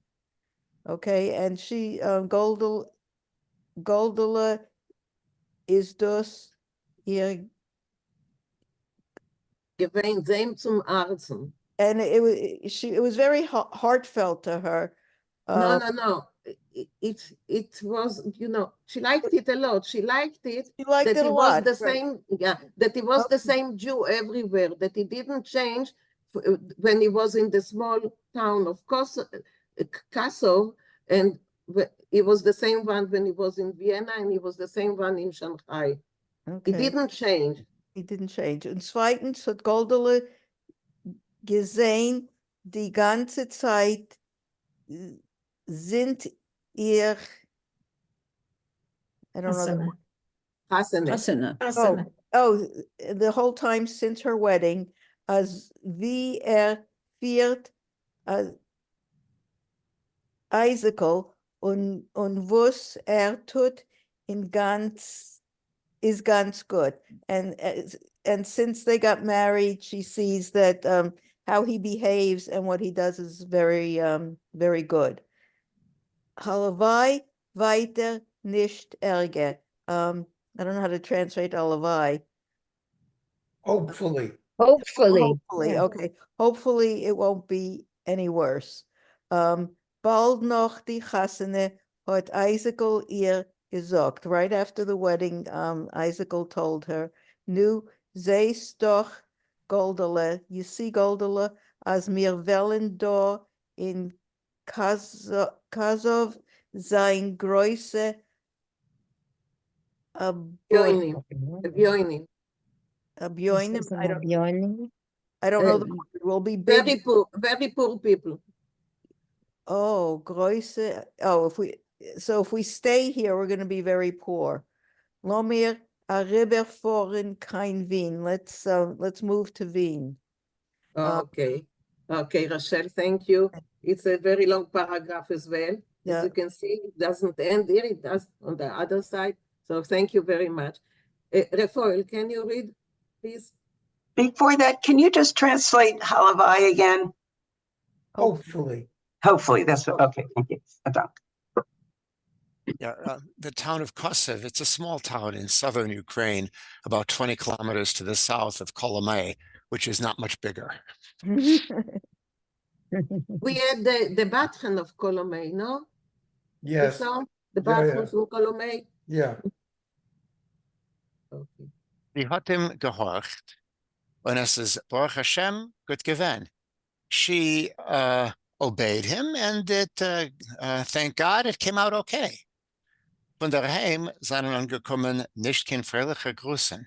Okay, and she Goldela is dus ihr, Gewein dem zum Arzen. and it was very heartfelt to her. No. It was, you know, she liked it a lot. She liked it liked that it he a was lot, the right. same, that he was the same Jew everywhere, that he didn't change when he was in the small town of Kassel, and he was the same one when he was in Vienna, and he was the same one in Shanghai. He didn't change. He didn't change. Und zweitens hat Goldele gesehen, die ganze Zeit sind ihr, I don't know. Hasene. Oh, the whole time since her wedding, as wie viert Isaacel und was tut in ganz is ganz good. And since they got married, she sees that how he behaves and what he does is very very good. Halavai weiter nicht ärger. I don't know how to translate Halavai. Hopefully. Hopefully, yeah. okay. Hopefully it won't be any worse. Bald noch die Chassene hat Isaacel ihr gesagt. Right after the wedding, Isaacel told her, Nu seist doch Goldele, you see Goldele, as mir wellen da in Kazov sein Größe Bjoinim. I don't know the word. Will be big. Very poor people. Oh, Größe. Oh, if we stay here, we're going to be very poor. Lomir a river foreign kein Wien. Let's move to Wien. Okay, Rachel, thank you. It's a very long paragraph as well. As you can see, it doesn't end here, it does on the other side. So thank you very much. Rafael, can you read, please? Before that, can you just translate Halavai again? Hopefully. Hopefully, that's what, okay, thank you. Yeah, the town of Kosev, it's a small town in southern Ukraine, about 20 kilometers to the south of Kolomay, which is not much bigger. We had the Batchen of Kolomay, no? Yes. The song, the Batchen from Kolomay. Yeah. Okay. Die hat ihm gehorcht, und es ist Baruch Hashem gut gewesen. She obeyed him, and thank God, it came out okay. Von daheim seien angekommen nicht kein fröhlicher Grüßen.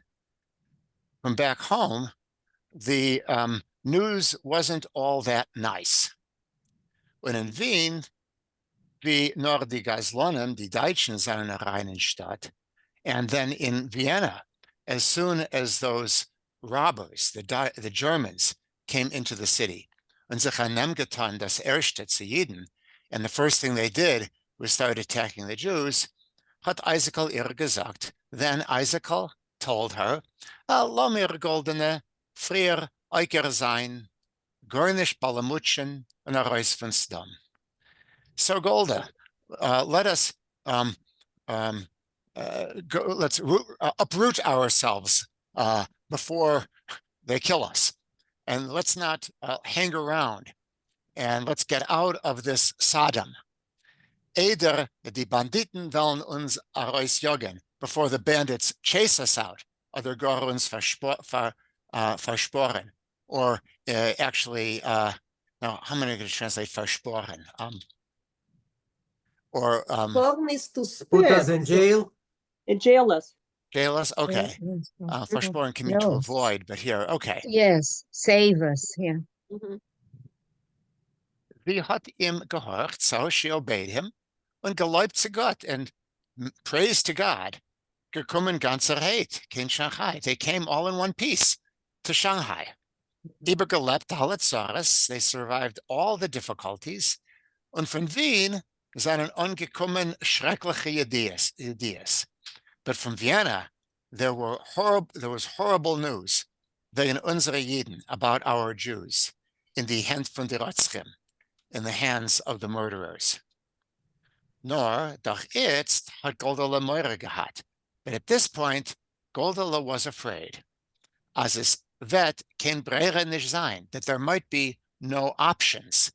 from back home, the news wasn't all that nice. Und in Wien, wie nur die Gaslonen, die Deutschen sind in der reinen Stadt, and then in Vienna, as soon as those robbers, the Germans, came into the city, und sich getan das Erste zu Jeden, and the first thing they did was start attacking the Jews, hat Eisekel ihr gesagt. Then Eisekel told her, "Lass mir goldene, frier Eiker sein, garnish balamutchen, and a reis von Sdom." So Golda, let us let's uproot ourselves before they kill us, and let's not hang around, and let's get out of this Sodom. Either die Banditen wollen uns herausjagen before the bandits chase us out, oder gar uns versporen, or actually, now how am I going to translate versporen? Form is to Put us spare. in jail. Jail us. Jail us? Okay. Versporen can mean to No. avoid, but here, okay. Yes, save us, yeah. Sie hat ihm gehorcht, so she obeyed him, und gelobt zu Gott, and praise to God. Gekommen ganzer Heit, kein Shanghai. They came all in one piece to Shanghai. Übergelebt alle Zores, they survived all the difficulties, und von Wien seien angekommen schreckliche Ideas. But from Vienna, there was horrible news wegen unsere Juden, about our Jews, in the hand von der Rotzchim, in the hands of the murderers. Nor, doch jetzt hat Goldala Moira gehabt. But at this point, Goldala was afraid, as es wird kein Brehre nicht sein, that there might be no options,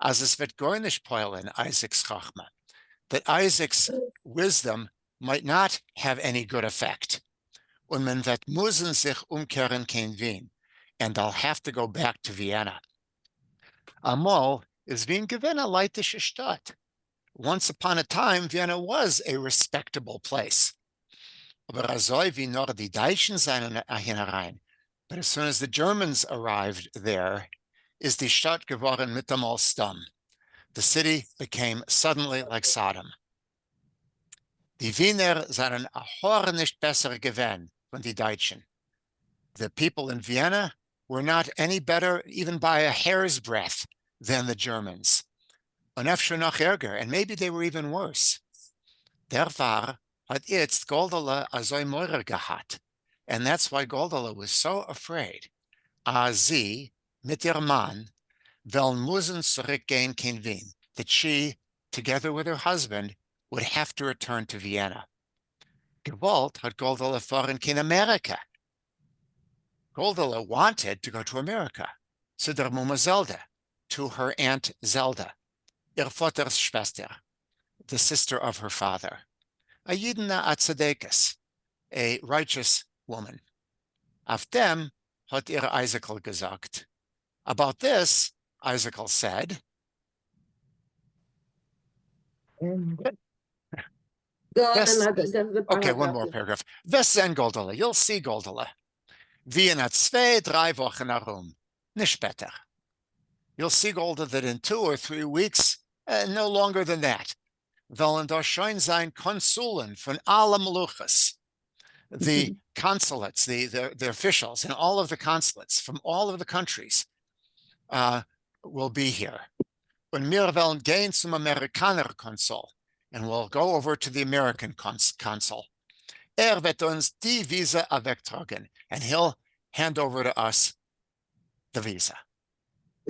as es wird gar nicht poilen Isaac's Chachma, that Isaac's wisdom might not have any good effect. Und man wird müssen sich umkehren kein Wien, and I'll have to go back to Vienna. Amol is Wien gewinn a leitische Stadt. Once upon a time, Vienna was a respectable place. Aber azoi wie nur die Deutschen seien hinerein. But as soon as the Germans arrived there, is die Stadt geworden mit dem Sdom. The city became suddenly like Sodom. Die Wiener seien a Hor nicht besser gewesen than die Deutschen. The people in Vienna were not any better, even by a hair's breadth, than the Germans. Und öfter noch ärger, and maybe they were even worse. Therefore, hat jetzt Goldala azoi Moira gehabt. And that's why Goldala was so afraid. Sie mit ihr Mann wollen müssen zurückgehen kein Wien, that she, together with her husband, would have to return to Vienna. Gewollt hat Goldala fahren kein Amerika. Goldala wanted to go to America, zu der Mama Zelda, to her Aunt Zelda, ihr Vaters Schwester, the sister of her father. A Yidna Atzadekas, a righteous woman. Auf dem hat ihr Eisekel gesagt. About this, Eisekel said, okay, one more paragraph. Then Goldala, you'll see Goldala. Wie in 2-3 Wochen herum, nicht später. You'll see, Golda, that in 2 or 3 weeks, no longer than that, wollen da schein sein Konsuln von alle Meluchas, the consulates, the officials, and all of the consulates from all of the countries will be here. Und wir wollen gehen zum Amerikaner Konsul, and we'll go over to the American consul. Wird uns die Visa wegtragen, and he'll hand over to us the visa.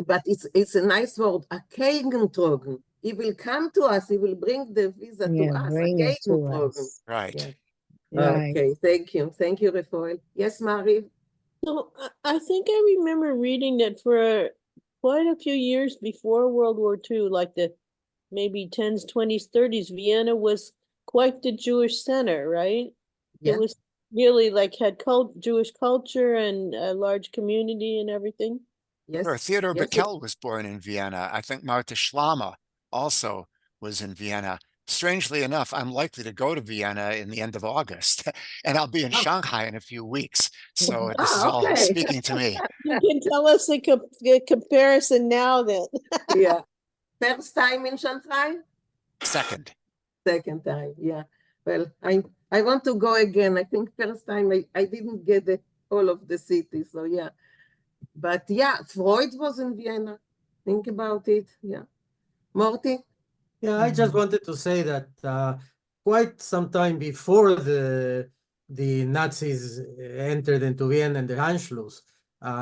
But it's a nice word, a Gegentragen. He will come to us, he will bring the visa to us. Bring it to us. Right. Yeah. Okay, thank you. Thank you, Refoel. Yes, Marie? So I think I remember reading that for quite a few years before World War II, like the maybe 10s, 20s, 30s, Vienna was quite the Jewish center, right? Yeah. It was really like had Jewish culture and a large community and everything. Yes. Sure. Theodor Yes, Bickel was born in Vienna. I think Marta Schlama also was in Vienna. strangely enough, I'm likely to go to Vienna in the end of August, and I'll be in Shanghai in a few weeks. So this is all okay. speaking to me. You can tell us the comparison now then. Yeah. First time in Shanghai? Second. Second time, yeah. Well, I want to go again. I think first time I didn't get all of the cities, so yeah. But yeah, Freud was in Vienna. Think about it, yeah. Morty? Yeah, I just wanted to say that quite some time before the Nazis entered into Vienna and the Anschluss,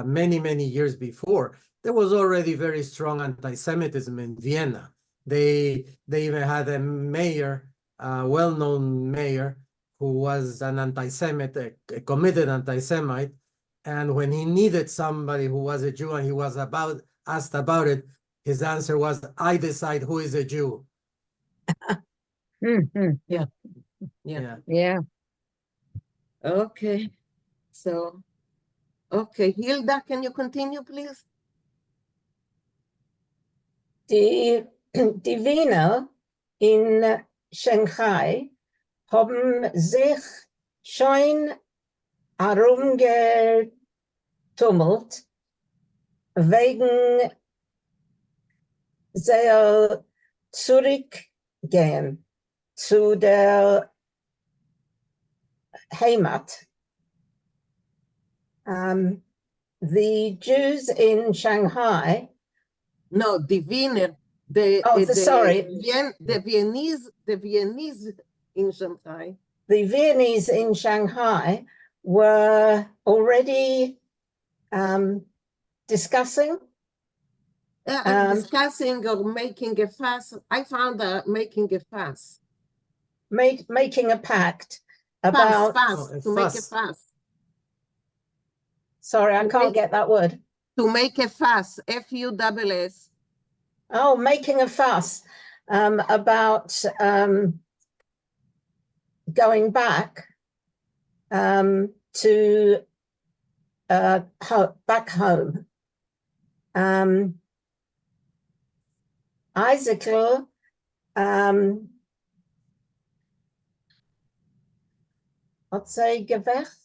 many years before, there was already very strong anti-Semitism in Vienna. They even had a mayor, a well-known mayor, who was an anti-Semite, a committed anti-Semite, and when he needed somebody who was a Jew and he was asked about it, his answer was, "I decide who is a Jew." Yeah. Okay. So, okay, Hilda, can you continue, please? Die Wiener in Shanghai haben sich schon herumgetummelt wegen sehr zurückgehen zu der Heimat. The Jews in Shanghai. No, the Wiener, sorry. The Viennese in Shanghai. The Viennese in Shanghai were already discussing. Discussing or making a fuss. I found making a fuss. Making a pact about make a fuss. Sorry, I can't get that word. To make a fuss, F-U-S-S. Oh, making a fuss about going back to back home. Isaac, let's say Gewicht.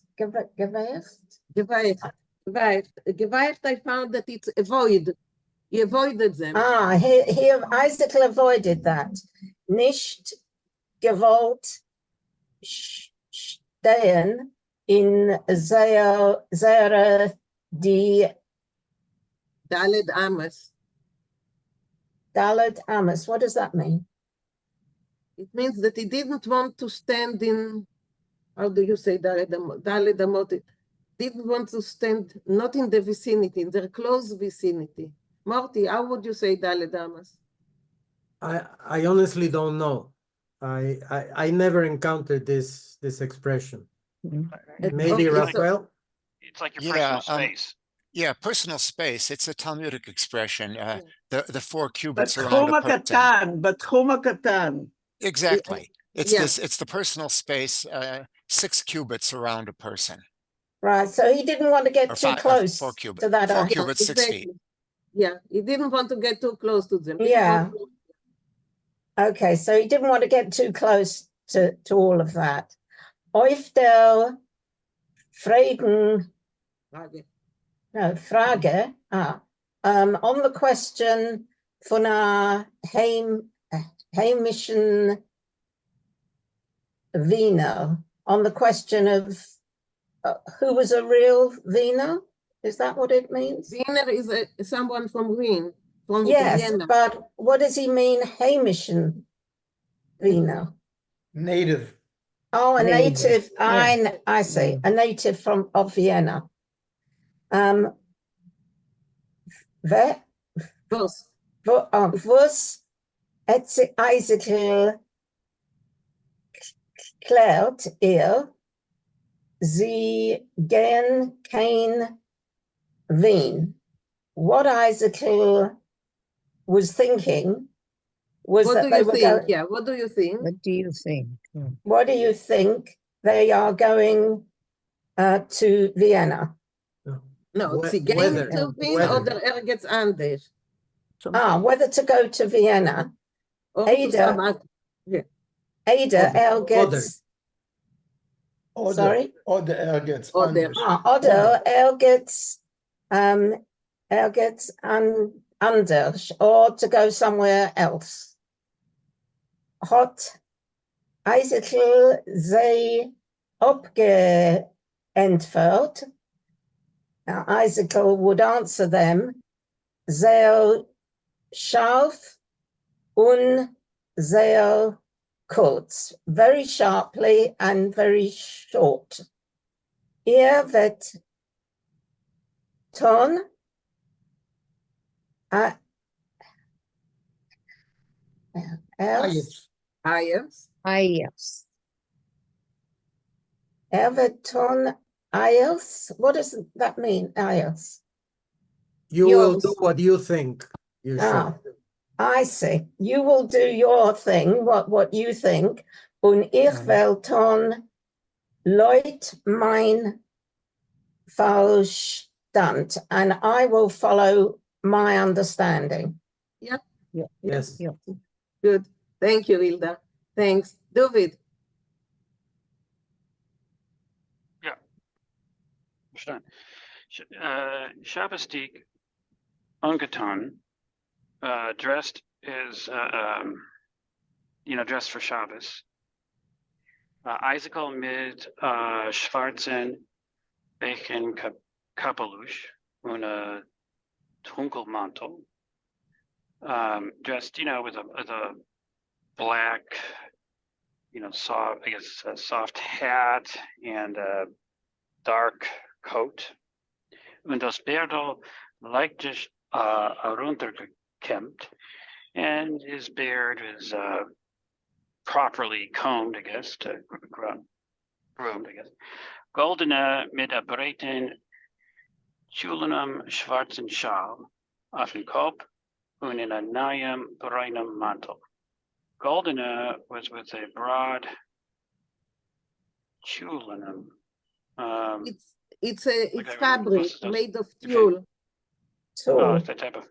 I found that it's avoid. He avoided them. Isaac avoided that. Nicht gewollt stehen in seiner die Daled Amos. Daled Amos. What does that mean? It means that he didn't want to stand in, how do you say Daled Amos? Didn't want to stand, not in the vicinity, in their close vicinity. Morty, how would you say Daled Amos? I honestly don't know. I never encountered this expression. Maybe Raphael? It's like your personal space. Yeah, personal space. It's a Talmudic expression. The 4 cubits around a person. Batchum Katan. Exactly. It's the personal space, 6 cubits around a person. Right. So he didn't want to get too close 4 cubits. to that. 4 cubits, 6 feet. Yeah, he didn't want to get too close to them. Yeah. Okay, so he didn't want to get too close to all of that. Frage. On the question von einer heimischen Wiener, on the question of who was a real Wiener? Is that what it means? Wiener is someone from Wien. From yes, Vienna. But what does he mean, heimischen Wiener? Native. Oh, a native. Yeah. I see. A native of Vienna. Was Isaac klärt sie gehen kein Wien. What Isaac was thinking was what that they were going. Yeah, what do you think? What do you think? What do you think? They are going to Vienna. No, sie gehen to Wien oder geht's anders? Whether to go to Vienna. Or Ada, Ada Oder. ergets, sorry? Oder ergets Oder. anders. Oder ergets anders, or to go somewhere else. Hat Eisikel sei abgeentfert. Now Eisikel would answer them, sehr scharf und sehr kurz, very sharply and very short. Wird ton Ayers. Ayers. Ayers. wird ton Ayers. What does that mean, Ayers? You will do what you think you should. Ah, I see. You will do your thing, what you think. Und ich will ton Leut mein Verstand. And I will follow my understanding. Yep. Yes. Good. Thank you, Hilda. Thanks. David. Yeah. Verstanden. Shabbosdik ungetan, dressed is, dressed for Shabbos. Isaacel mit schwarzen Bechen Kapelush und Tunkelmantel. Dressed, with a black, soft, a soft hat and a dark coat. Und das Bärtel leichtlich runtergekämmt, and his beard is properly combed, I guess, groomed, I guess. Goldene mit a breiten, schulenem schwarzen Schal auf dem Kopf und in a neuem bruinem Mantel. Goldene was with a broad schulenem. It's fabric made of tulle. Oh, it's that type of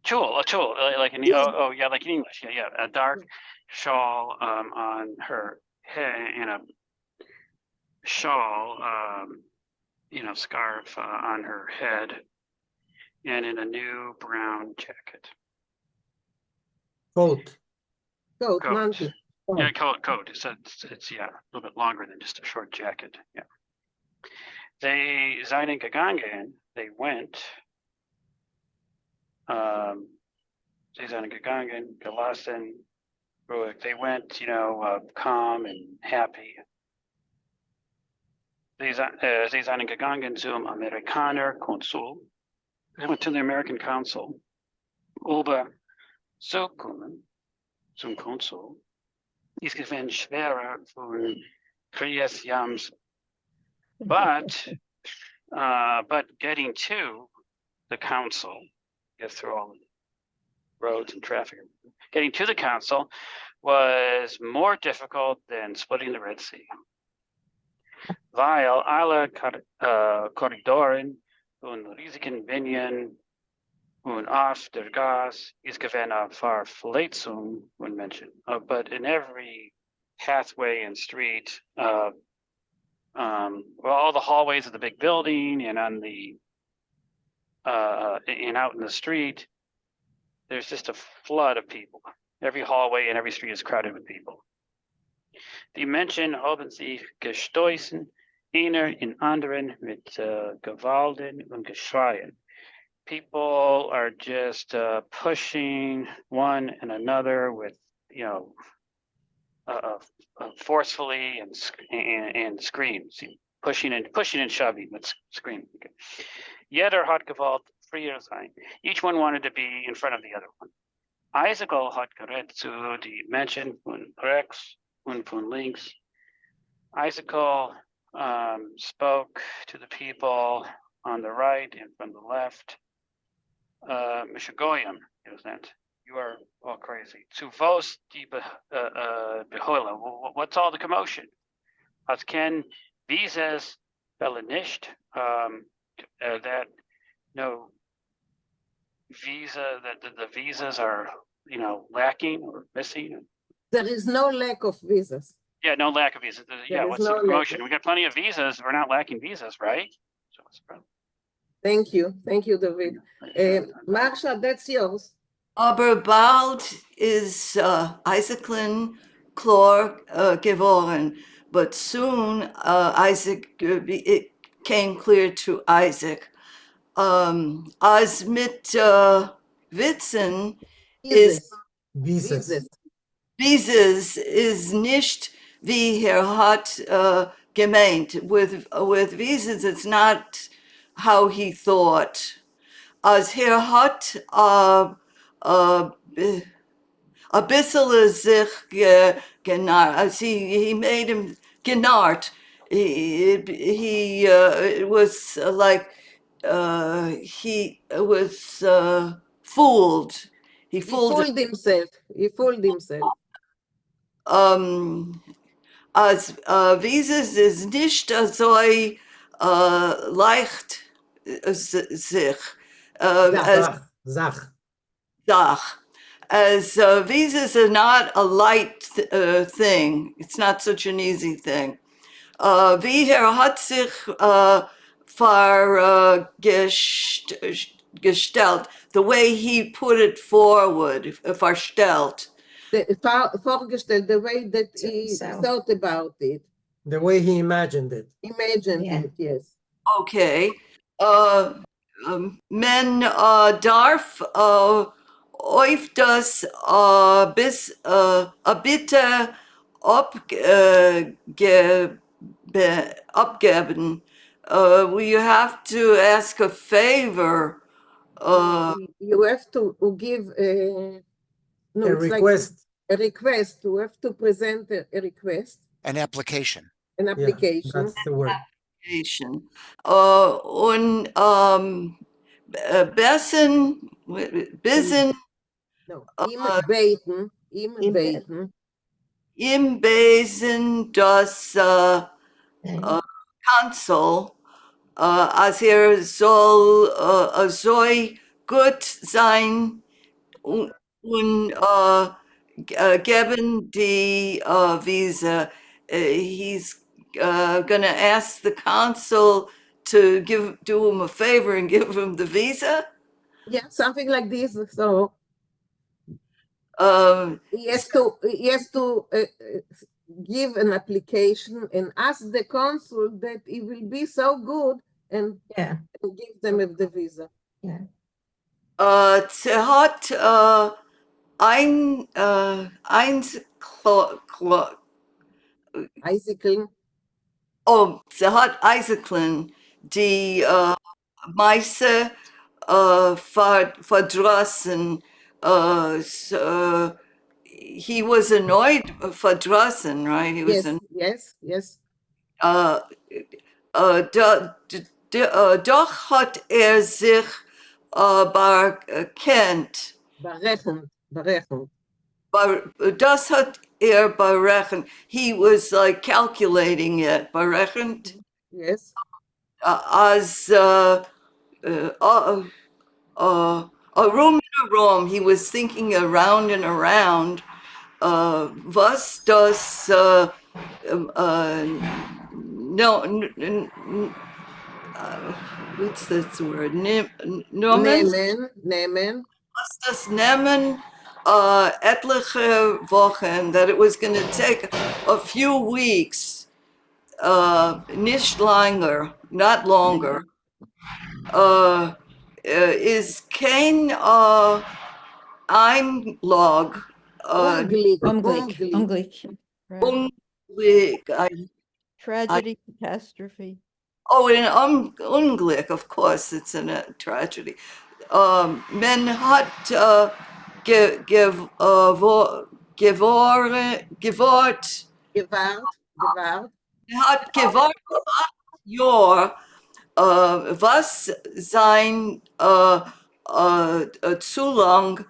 tulle, a tulle, like in yeah, like in English, yeah, a dark shawl on her head and a shawl, scarf on her head, and in a new brown jacket. Coat. Coat. Yeah, coat. It's yeah, a little bit longer than just a short jacket. Yeah. They seien gegangen. They went. Sie seien gegangen, gelassen, ruhig. They went, calm and happy. Sie seien gegangen zum Amerikaner Konsul. They went to the American consul. Ober zu kommen zum Konsul. Ist gewesen schwerer von Krias Jams. But getting to the council, get through all the roads and traffic, getting to the council was more difficult than splitting the Red Sea. Weil alle Korridoren und riesigen Linien und auf der Gas ist gewesen a Verfletzung when mentioned. But in every pathway and street, all the hallways of the big building and on the and out in the street, there's just a flood of people. Every hallway and every street is crowded with people. Die Menschen haben sich gestoßen, einer in anderen mit Gewalten und Geschreien. People are just pushing one and another with, forcefully and screams, pushing and shoving. Let's scream. Jeder hat gewollt früher sein. Each one wanted to be in front of the other one. Isaacel hat geredet zu die Menschen von rechts und von links. Isaacel spoke to the people on the right and from the left. Mishagoyim, you are all crazy. Zu vos die behoile. What's all the commotion? As ken visas belenisht, that no visa, that the visas are, lacking or missing. There is no lack of visas. Yeah, no lack of visas. Yeah, is what's no the lack promotion? of- We got plenty of visas. We're not lacking visas, right? So what's the problem? Thank you, David. Marsha, that's yours. Aber bald is Isaaclin Chlor geboren, but soon Isaac it came clear to Isaac. As mit Witzen ist Visas. Dieses is nicht wie hat gemeint. With visas, it's not how he thought. As hat a bissel sich genart, as he made him genart. He it was like he was fooled. He He fooled. fooled himself. He fooled himself. As Visas is nicht so leicht sich. Zach. As visas are not a light thing. It's not such an easy thing. Wie hat sich gestellt, the way he put it forward, verstellt. Vorgestellt, the way that he thought about it. The way he imagined it. Imagined it, yes. Okay. Men darf öfters bis a bitte abgeben. You have to ask a favor. You have to give no, A it's request. like a request. You have to present a request, An application. an application. That's the word. Application. Und bisschen No, beten, beten. im Besen das Council, als soll gut sein und geben die visa. He's gonna ask the council to do him a favor and give him the visa. Yeah, something like this. So he has to give an application and ask the consul that he will be so good and give them the visa. Yeah. Hat Isaaclin. Oh, sie hat Isaaclin die Meise verdrossen. He was annoyed verdrossen, right? He was yes. Doch hat sich berechnet. Berechnet. Das hat berechnet. He was like calculating it. Berechnet. Yes. As a room in a room, he was thinking around and around. Was das what's this word? Nehmen. Was das nehmen etliche Wochen, that it was going to take a few weeks, nicht longer, not longer. Is kein Einlog. Unglück. Tragedy, catastrophe. Oh, an Unglück, of course, it's a tragedy. Men hat gewahrt. Hat gewahrt your was sein zu lang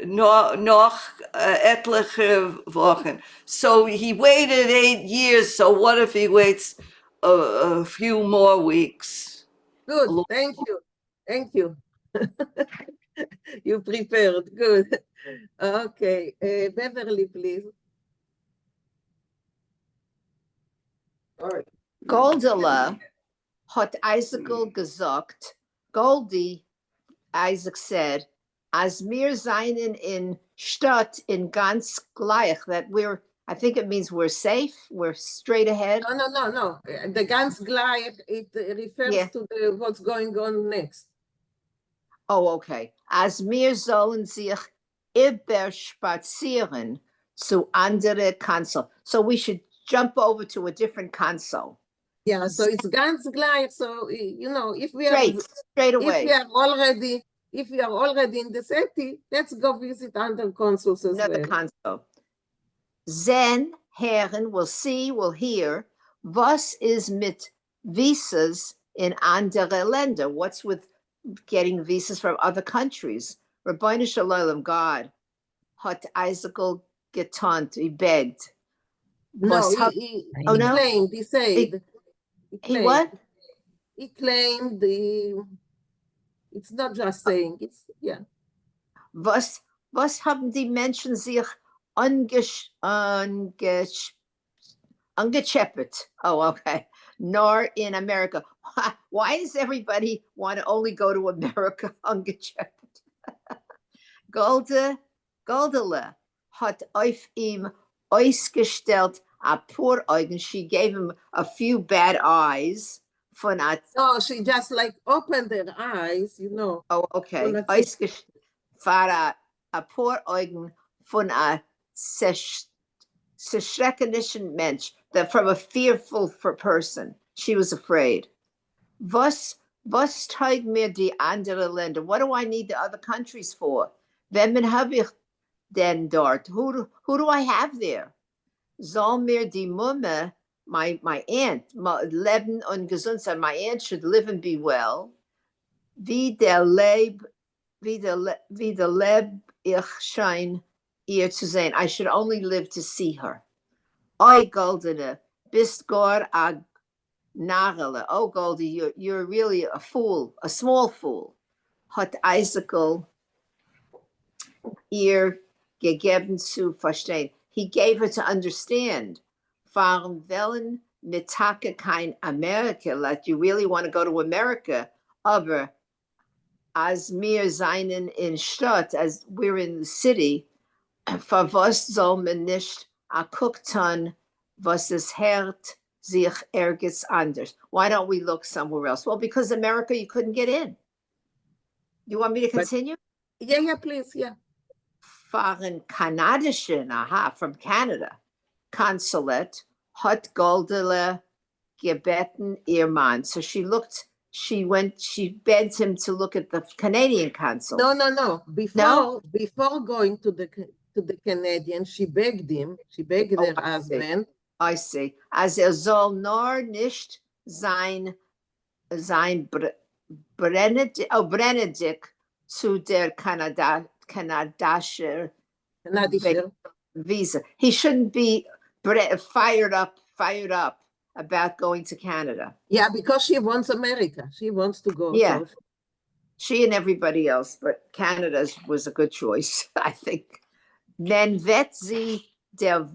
noch etliche Wochen. So he waited 8 years. So what if he waits a few more weeks? Good. Thank you. You prepared, good. Okay, Beverly, please. Goldela hat Isaac gesagt, Goldie, Isaac said, as mir seinen in Stadt in ganz gleich, that we're, I think it means we're safe, we're straight ahead. No. The ganz gleich, it refers to what's going on next. Oh, okay. As mir sollen sich überspazieren zu andere Console. So we should jump over to a different console. Yeah, so it's ganz gleich. So you know, if we straight away. If we are already in the city, let's go visit other consuls as Another console. Then Herren will see, will hear, was is mit visas in andere Länder? What's with getting visas from other countries? Rabbeinu Shalom, God, hat Isaac getant, he begged. No, he claimed, he said. He what? He claimed it's not just saying, it's, yeah. Was haben die Menschen sich angecheppet? Oh, okay. Nor in America. Why does everybody want to only go to America? Angecheppet. Goldele hat auf ihm ausgestellt a poor Augen. She gave him a few bad eyes. No, she just like opened her eyes, you know. Oh, okay. Für a poor Augen von a schrecklichen Mensch, from a fearful person. She was afraid. Was zeigt mir die andere Länder? What do I need the other countries for? Wen habe ich denn dort? Who do I have there? Soll mir die Mumme, my aunt, leben und gesund sein, my aunt should live and be well. Wie der Leb ich schein ihr zu sehen. I should only live to see her. Oi, Goldene, bist gar a narrele. Oh, Goldie, you're really a fool, a small fool. Hat Isaac ihr gegeben zu verstehen. He gave her to understand. Warum wollen mitake kein America? Like you really want to go to America, aber as mir seinen in Stadt, as we're in the city, für was soll man nicht a gucktan, was es hört sich ergens anders? Why don't we look somewhere else? Well, because America, you couldn't get in. You want me to continue? Yeah, please, yeah. Fahren kanadischen, from Canada, Consulate, hat Goldele gebeten ihr Mann. So she begged him to look at the Canadian consul. No. Before going to the Canadian, she begged him. She begged her husband. I see. As soll nur nicht sein Benedikt zu der kanadische visa. He shouldn't be fired up about going to Canada. Yeah, because she wants America. She wants to go. Yeah. So. She and everybody else, but Canada was a good choice, I think. Then wird sie der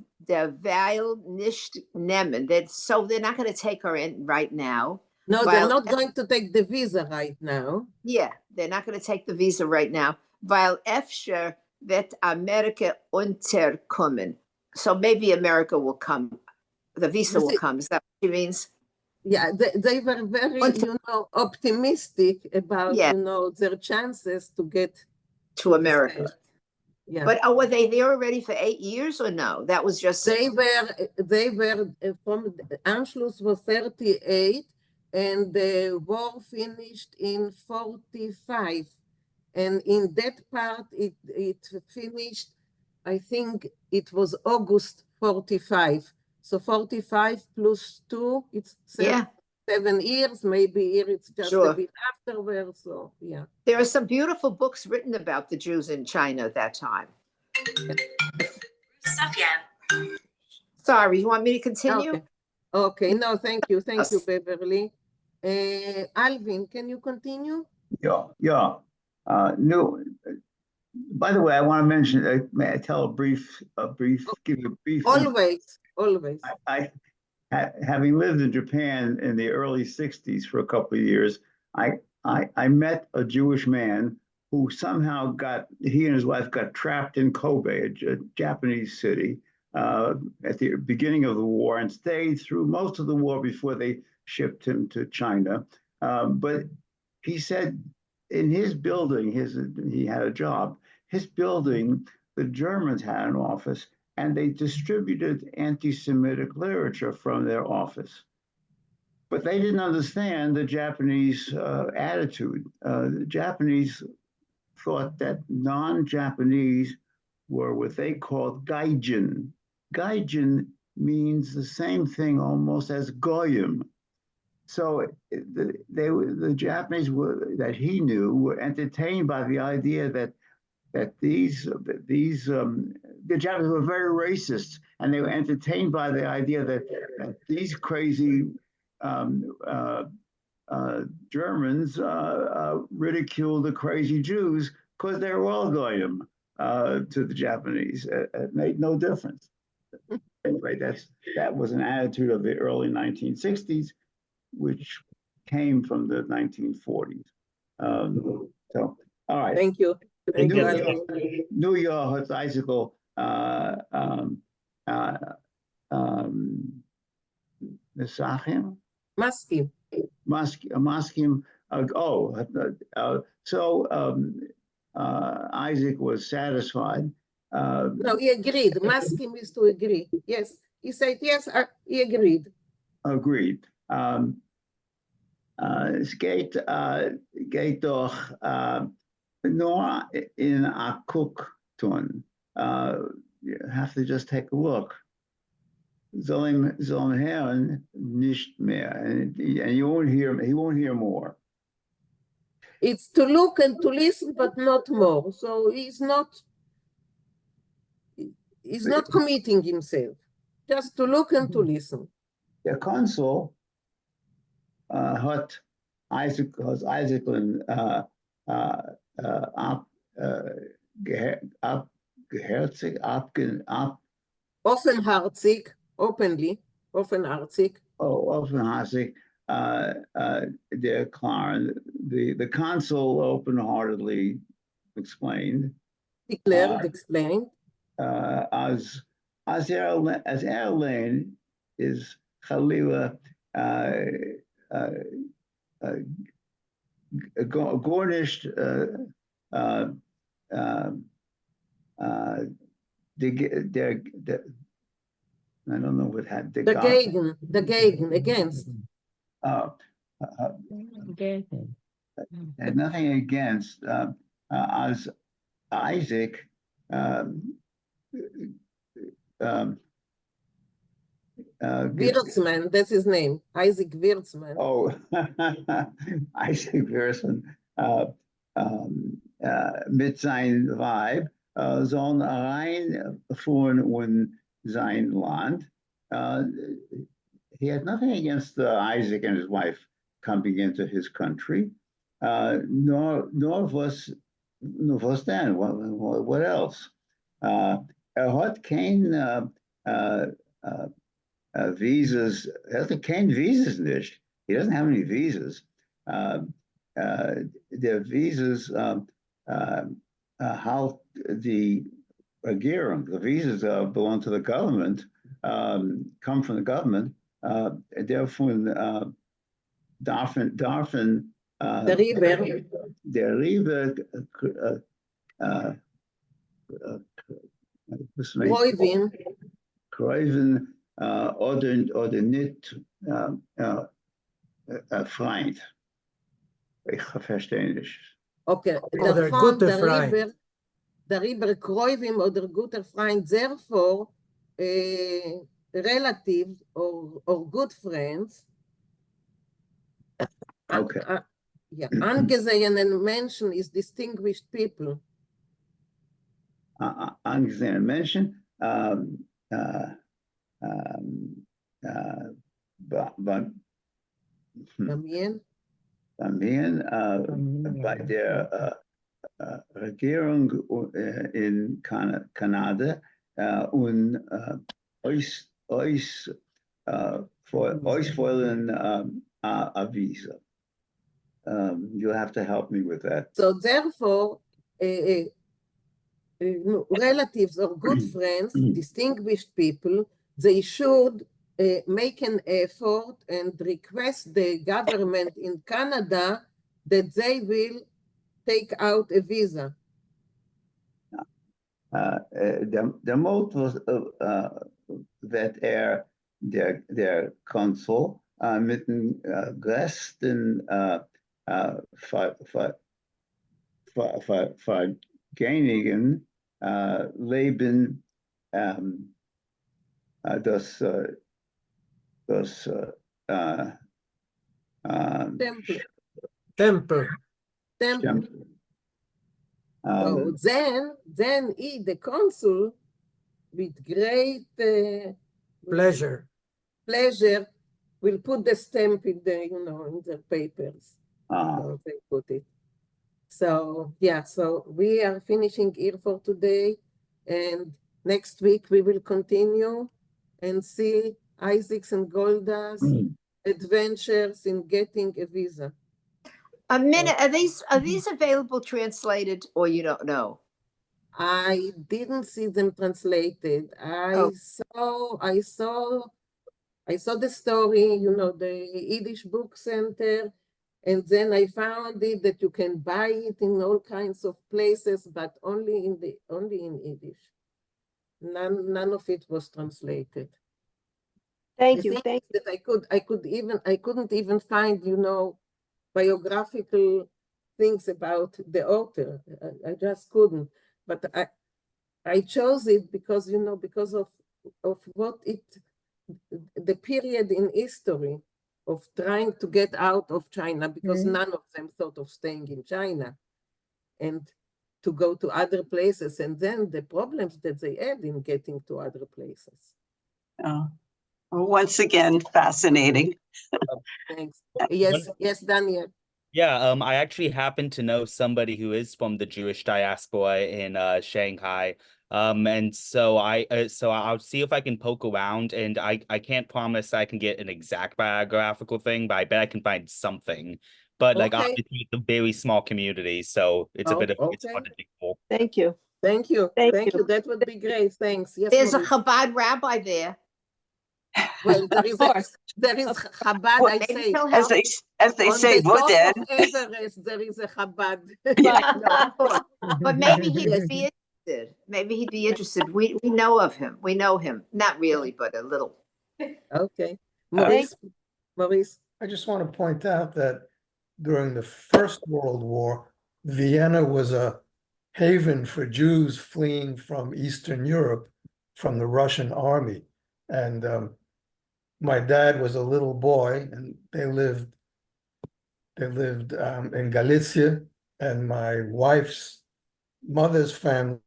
Weil nicht nehmen. So they're not going to take her in right now. No, they're not going to take the visa right now. Yeah, they're not going to take the visa right now. Weil Efscher wird Amerika unterkommen. So maybe America will come. The visa will come. Is that what she means? Yeah, they were very, optimistic about, their chances to get to America. Yeah. But were they there already for 8 years or no? That was just. They were from Anschluss was 38 and the war finished in 45. And in that part, it finished, I think it was August 45. So 45 plus 2, it's 7 years. Maybe here it's just a bit afterwards. So, yeah. There are some beautiful books written about the Jews in China at that time. Sorry, you want me to continue? Okay. No, thank you. Thank you, Beverly. Alvin, can you continue? Yeah. No, by the way, I want to mention, may I tell give you a brief. Always. Having lived in Japan in the early 60s for a couple of years, I met a Jewish man who somehow he and his wife got trapped in Kobe, a Japanese city, at the beginning of the war, and stayed through most of the war before they shipped him to China. But he said in his building, he had a job, his building, the Germans had an office, and they distributed anti-Semitic literature from their office. But they didn't understand the Japanese attitude. The Japanese thought that non-Japanese were what they called gaijin. Gaijin means the same thing almost as goyim. So the Japanese that he knew were entertained by the idea that the Japanese were very racist, and they were entertained by the idea that these crazy Germans ridiculed the crazy Jews because they were all goyim to the Japanese. It made no difference. Anyway, that was an attitude of the early 1960s, which came from the 1940s. So, all right. Thank you. New York icicle. Mesachim? Maskim. So Isaac was satisfied. No, he agreed. Maskim is to agree. Yes, he said yes. He agreed. Agreed. Es geht doch nur in a cook tun. You have to just take a look. Soll ihm hören, nicht mehr. And he won't hear more. It's to look and to listen, but not more. So he's not committing himself. Just to look and to listen. Der Konsul hat Isaac Offenherzig, openly, offenherzig. Offenherzig declared. The consul open-heartedly explained. Explained. As Erlane is Khalilah garnished I don't know what had Dagegen, against. And nothing against as Isaac Wirtzman, that's his name, Isaac Wirtzman. Oh, Isaac Wirtzman mit seinem Weib sollen reinfuhren und sein Land. He had nothing against Isaac and his wife coming into his country, nor was then. What else? Hat kein visas. Hat kein visas nicht. He doesn't have any visas. The visas how the Regierung, the visas belong to the government, come from the government. Therefore, darfen der Liebe Kreuven oder nicht Freund. Ich verstehe nicht. Okay, darüber Kreuven oder guter Freund, therefore relatives or good friends. Okay. Yeah, angesehene Menschen is distinguished people. Angesehene Menschen, También bei der Regierung in Kanada und euch wollen a visa. You'll have to help me with that. So therefore, relatives or good friends, distinguished people, they should make an effort and request the government in Canada that they will take out a visa. Der Mot was that der Konsul mit den größten Vergängen leben das Temple. Temple. So then he, the consul, with great Pleasure. will put the stamp in the, in the papers. So they put it. So yeah, so we are finishing here for today, and next week we will continue and see Isaac's and Golda's adventures in getting a visa. A minute, are these available translated, or you don't know? I didn't see them translated. I saw the story, the Yiddish Book Center, and then I found it that you can buy it in all kinds of places, but only in Yiddish. None of it was translated. Thank you. Thank you. That I couldn't even find, biographical things about the author. I just couldn't. But I chose it because, because of what the period in history of trying to get out of China, because none of them thought of staying in China, and to go to other places, and then the problems that they had in getting to other places. Oh, well, once again, fascinating. Thanks. Yes, Daniel. Yeah, I actually happen to know somebody who is from the Jewish diaspora in Shanghai. And so I'll see if I can poke around, and I can't promise I can get an exact biographical thing, but I bet I can find something. But obviously it's a very small community, so it's a bit of it's hard to dig for. Thank you. Thank you. Thank you. That would be great. Thanks. Yes, There's Maurice. a Chabad rabbi there. Well, there is Chabad, Well, I maybe say. he'll help. As they On say, the top Buddha. of Everest, there is a Chabad. But maybe he'd be interested. Maybe he'd be interested. We know of him. We know him. Not really, but a little. Okay. Maurice. I just want to point out that during the First World War, Vienna was a haven for Jews fleeing from Eastern Europe from the Russian army. And my dad was a little boy, and they lived in Galicia, and my wife's mother's family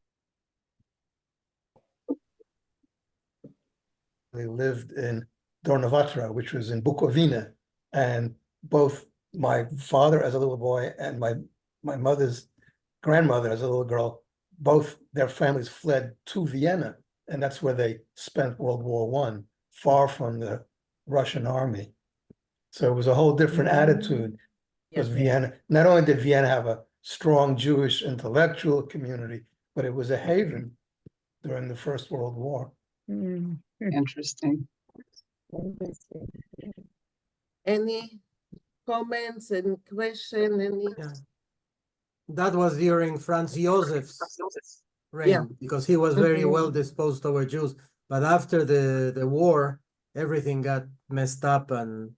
lived in Dornavatra, which was in Bukovina. And both my father as a little boy and my mother's grandmother as a little girl, both their families fled to Vienna, and that's where they spent World War I, far from the Russian army. So it was a whole different attitude, because Vienna, not only did Vienna have a strong Jewish intellectual community, but it was a haven during the First World War. Interesting. Any comments and question? That was during Franz Josef's reign, because he was very well disposed toward Jews. But after the war, everything got messed up and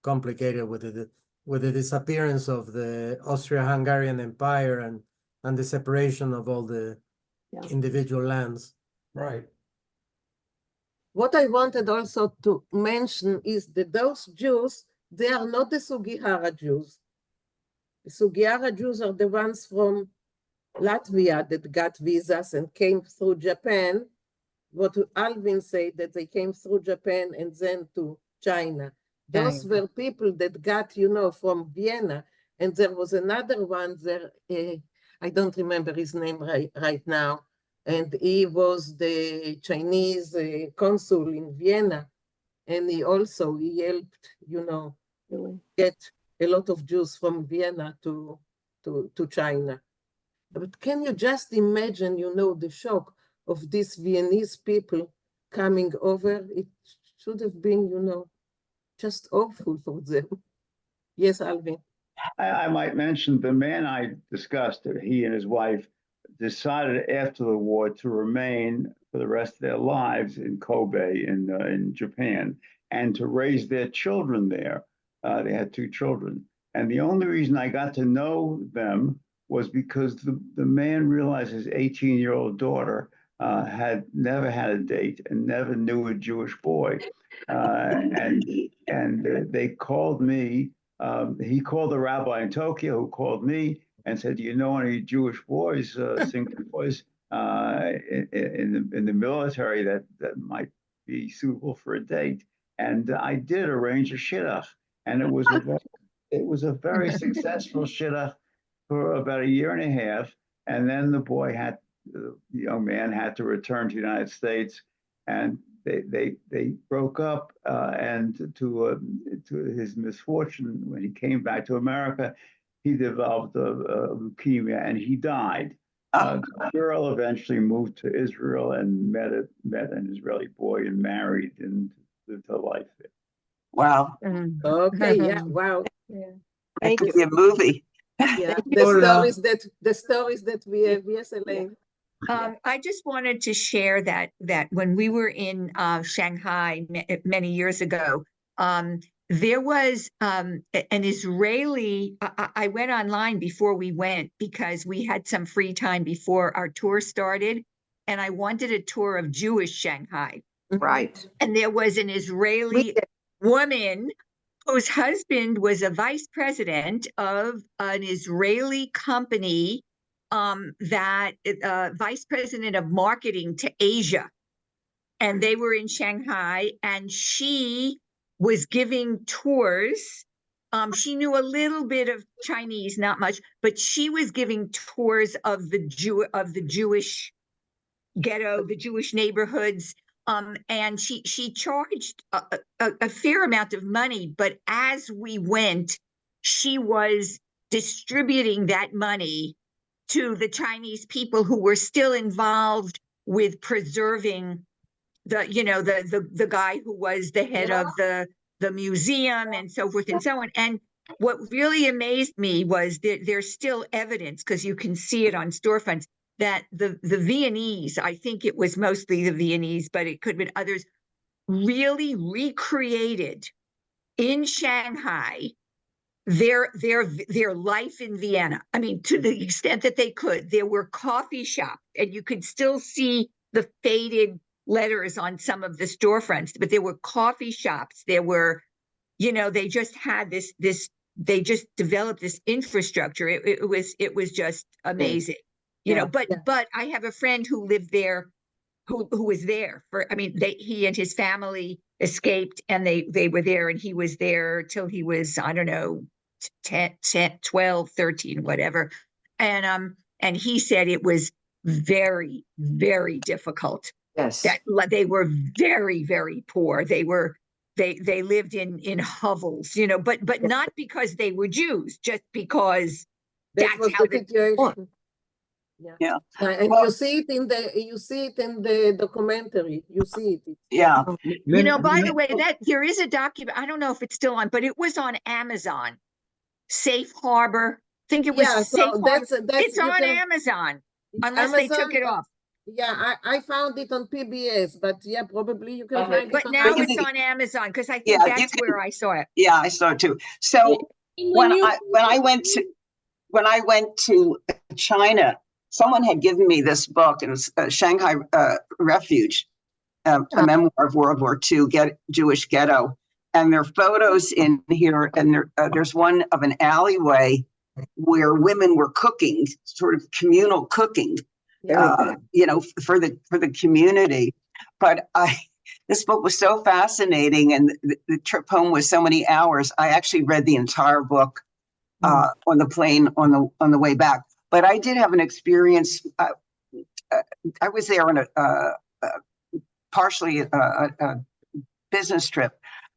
complicated with the disappearance of the Austro-Hungarian Empire and the separation of all the individual lands. Right. What I wanted also to mention is that those Jews, they are not the Sugihara Jews. The Sugihara Jews are the ones from Latvia that got visas and came through Japan. What Alvin said, that they came through Japan and then to China. Those were people that got, from Vienna. And there was another one there, I don't remember his name right now. And he was the Chinese consul in Vienna. And he helped, get a lot of Jews from Vienna to China. But can you just imagine, the shock of these Viennese people coming over? It should have been, just awful for them. Yes, Alvin. I might mention the man I discussed, he and his wife decided after the war to remain for the rest of their lives in Kobe in Japan and to raise their children there. They had 2 children. And the only reason I got to know them was because the man realized his 18-year-old daughter had never had a date and never knew a Jewish boy. And they called me. He called the rabbi in Tokyo who called me and said, "Do you know any Jewish boys, single boys in the military that might be suitable for a date?" And I did arrange a shidduch, and it was a very successful shidduch for about 1.5 years. And then the young man had to return to the United States, and they broke up. And to his misfortune, when he came back to America, he developed a leukemia and he died. The girl eventually moved to Israel and met an Israeli boy and married and lived her life there. Wow. Okay, yeah, wow. That could be a movie. Yeah, the stories that we have. Yes, Elaine. I just wanted to share that when we were in Shanghai many years ago, there was an Israeli. I went online before we went because we had some free time before our tour started, and I wanted a tour of Jewish Shanghai. Right. And there was an Israeli woman whose husband was a vice president of an Israeli company, vice president of marketing to Asia. And they were in Shanghai, and she was giving tours. She knew a little bit of Chinese, not much, but she was giving tours of the Jewish ghetto, the Jewish neighborhoods. And she charged a fair amount of money, but as we went, she was distributing that money to the Chinese people who were still involved with preserving the guy who was the head of the museum and so forth and so on. And what really amazed me was that there's still evidence, because you can see it on storefronts, that the Viennese, I think it was mostly the Viennese, but it could have been others, really recreated in Shanghai their life in Vienna. I mean, to the extent that they could. There were coffee shops, and you could still see the faded letters on some of the storefronts, but there were coffee shops. There were, they just had this, they just developed this infrastructure. It was just amazing. But I have a friend who lived there, who was there he and his family escaped, and they were there, and he was there till he was, I don't know, 10, 12, 13, whatever. And he said it was very, very difficult. Yes. That they were very, very poor. They lived in hovels, but not because they were Jews, just because that's how the situation. Yeah. And you see it in the documentary. You see it. Yeah. By the way, that there is a document. I don't know if it's still on, but it was on Amazon. Safe Harbor. I think it was Safe Harbor. It's on Amazon, unless they took it off. Yeah, I found it on PBS, but yeah, probably you can find it. But now it's on Amazon, because I think that's where I saw it. Yeah, I saw it too. So when I went to China, someone had given me this book, and it was Shanghai Refuge, a memoir of World War II, Jewish ghetto. And there are photos in here, and there's one of an alleyway where women were cooking, sort of communal cooking, for the community. But this book was so fascinating, and the trip home was so many hours. I actually read the entire book on the plane on the way back. But I did have an experience. I was there on partially a business trip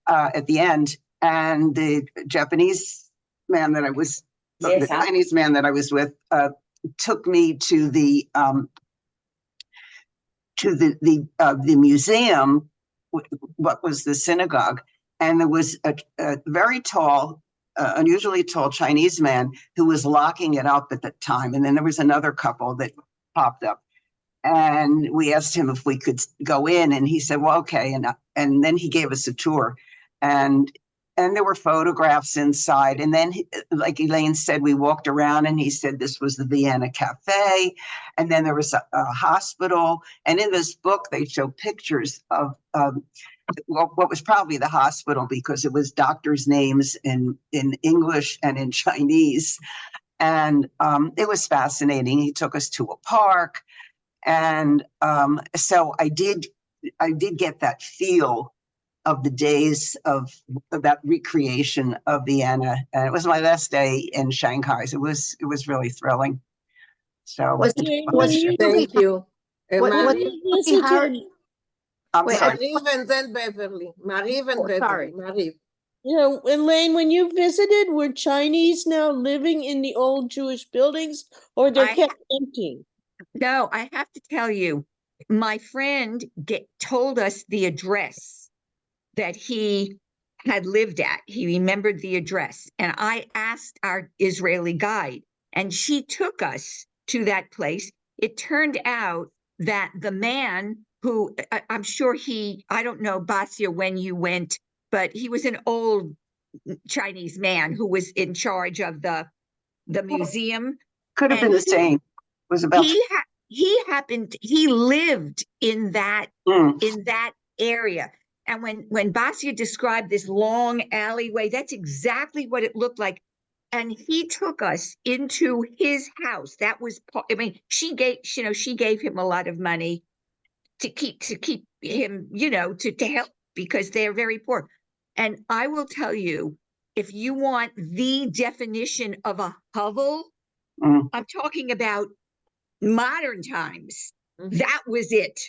at the end, and the Japanese man that I was, the Chinese man that I was with, took me to the museum, what was the synagogue, and there was a very tall, unusually tall Chinese man who was locking it up at the time. And then there was another couple that popped up, and we asked him if we could go in, and he said, well, okay. And then he gave us a tour, and there were photographs inside. And then, like Elaine said, we walked around, and he said this was the Vienna Cafe. And then there was a hospital. And in this book, they show pictures of what was probably the hospital, because it was doctors' names in English and in Chinese. And it was fascinating. He took us to a park. And so I did get that feel of the days of that recreation of Vienna. And it was my last day in Shanghai. So it was really thrilling. So thank you. I'm sorry. Mariv and then Beverly. Mariv and Beverly. Mariv. Yeah, Elaine, when you visited, were Chinese now living in the old Jewish buildings, or they're kept empty? No, I have to tell you, my friend told us the address that he had lived at. He remembered the address. And I asked our Israeli guide, and she took us to that place. It turned out that the man who, I'm sure I don't know, Basia, when you went, but he was an old Chinese man who was in charge of the museum. Could have been the same. Was about he lived in that area. And when Basia described this long alleyway, that's exactly what it looked like. And he took us into his house. That was, I mean, she gave him a lot of money to keep him, to help, because they're very poor. And I will tell you, if you want the definition of a hovel, I'm talking about modern times. That was it.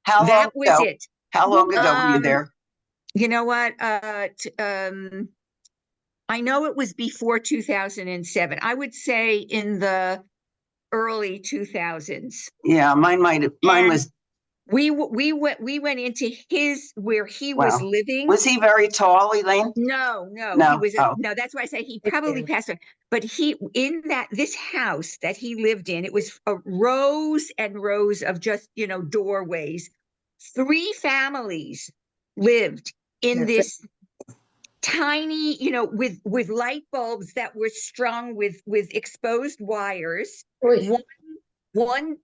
How long ago were you there? You know what? I know it was before 2007. I would say in the early 2000s. Yeah, mine was. We went into where he was living. Was he very tall, Elaine? No. He was no. That's why I say he probably passed away. But this house that he lived in, it was rows and rows of just doorways. 3 families lived in this tiny, with light bulbs that were strung with exposed wires. One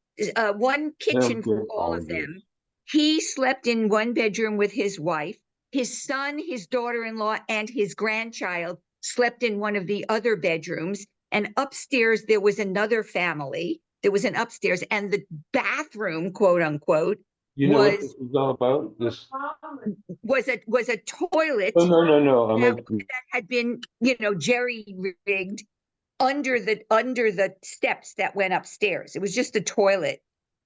kitchen for all of them. He slept in one bedroom with his wife. His son, his daughter-in-law, and his grandchild slept in one of the other bedrooms. And upstairs, there was another family. There was an upstairs, and the bathroom, quote unquote, what this was all about? This was a toilet. Oh, no. That had been, jerry-rigged under the steps that went upstairs. It was just a toilet,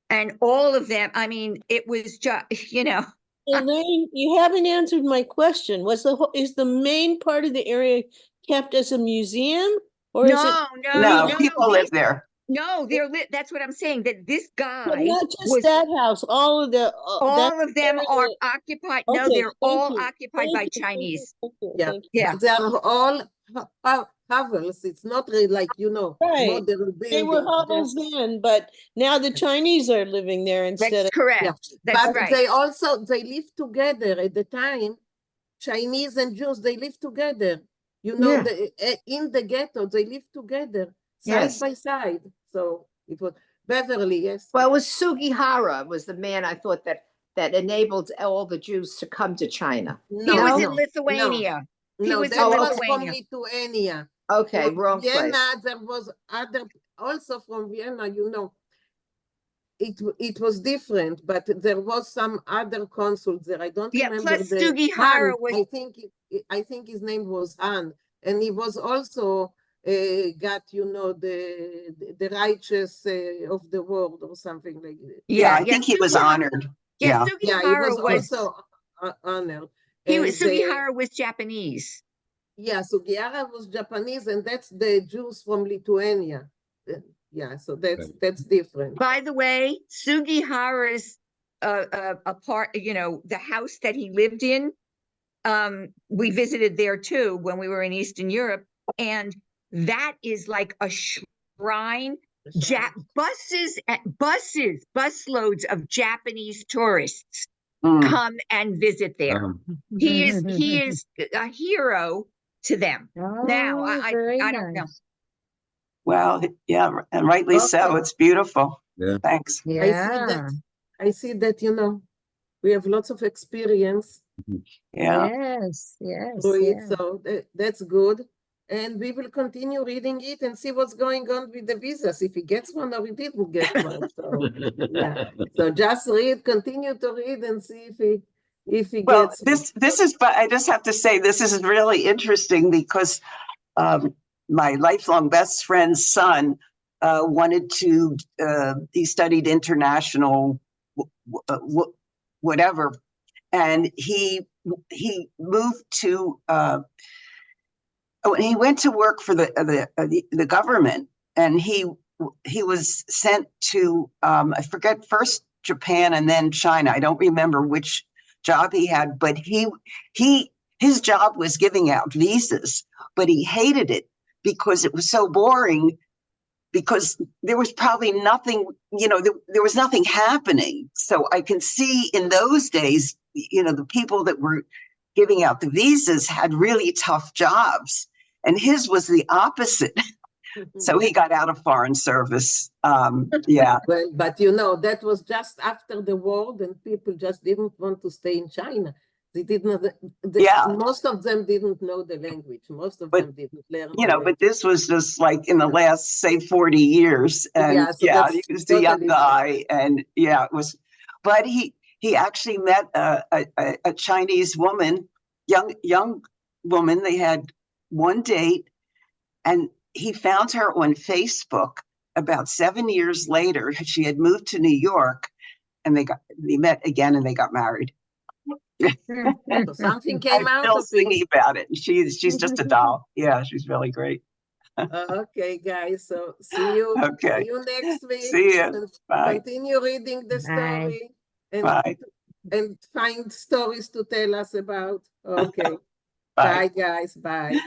and all of them, I mean, it was just, Elaine, you haven't answered my question. Is the main part of the area kept as a museum, or no, people live there? No, they're lit. That's what I'm saying. That this guy, but not just that house. All of them are occupied. Okay, no, they're all occupied by Chinese. Yeah. They are all hovels. It's not really like right. They were hovels then, but now the Chinese are living there instead. That's correct. Yeah. That's but right. they live together at the time. Chinese and Jews, they live together. In the ghetto, they live together side by side. So it was Beverly, yes. Well, it was Sugihara was the man I thought that enabled all the Jews to come to China. He was in Lithuania. He was from Lithuania. Okay, wrong Vienna, place. there was other also from Vienna, It was different, but there was some other consuls there. I don't remember. Plus Sugihara was. I think his name was Han, and he was also got, the righteous of the world or something like that. Yeah, I think he was honored. Yeah. Yeah, he was Sugihara also honored. Sugihara was Japanese. Yeah, Sugihara was Japanese, and that's the Jews from Lithuania. Yeah, so that's different. By the way, Sugihara's a part, the house that he lived in, we visited there too when we were in Eastern Europe, and that is like a shrine. Busloads of Japanese tourists come and visit there. He is a hero to them. Now, I don't know. Well, yeah, and rightly so. It's beautiful. Yeah. Thanks. I see that, we have lots of experience. Yeah. Yes. So that's good. And we will continue reading it and see what's going on with the visas, if he gets one or he didn't get one. So, yeah. So just continue to read and see if he Well, gets this is, but I just have to say, this is really interesting because my lifelong best friend's son wanted to, he studied international whatever, and he moved to, he went to work for the government, and he was sent to, I forget, first Japan and then China. I don't remember which job he had, but his job was giving out visas, but he hated it because it was so boring, because there was probably nothing, there was nothing happening. So I can see in those days, the people that were giving out the visas had really tough jobs, and his was the opposite. So he got out of foreign service. Yeah. Well, but that was just after the war, and people just didn't want to stay in China. They didn't. Most of them didn't know the language. Most of them didn't learn. But this was just like in the last, say, 40 years, and he was the young guy, and it was. But he actually met a Chinese woman, young woman. They had one date, and he found her on Facebook about 7 years later. She had moved to New York, and they met again, and they got married. So something came out still of singing it. about it. She's just a doll. Yeah, she's really great. Okay, guys. So see you next week. See you. And Bye. continue reading the story Bye. and find stories to tell us about. Okay. Bye. Bye, guys. Bye.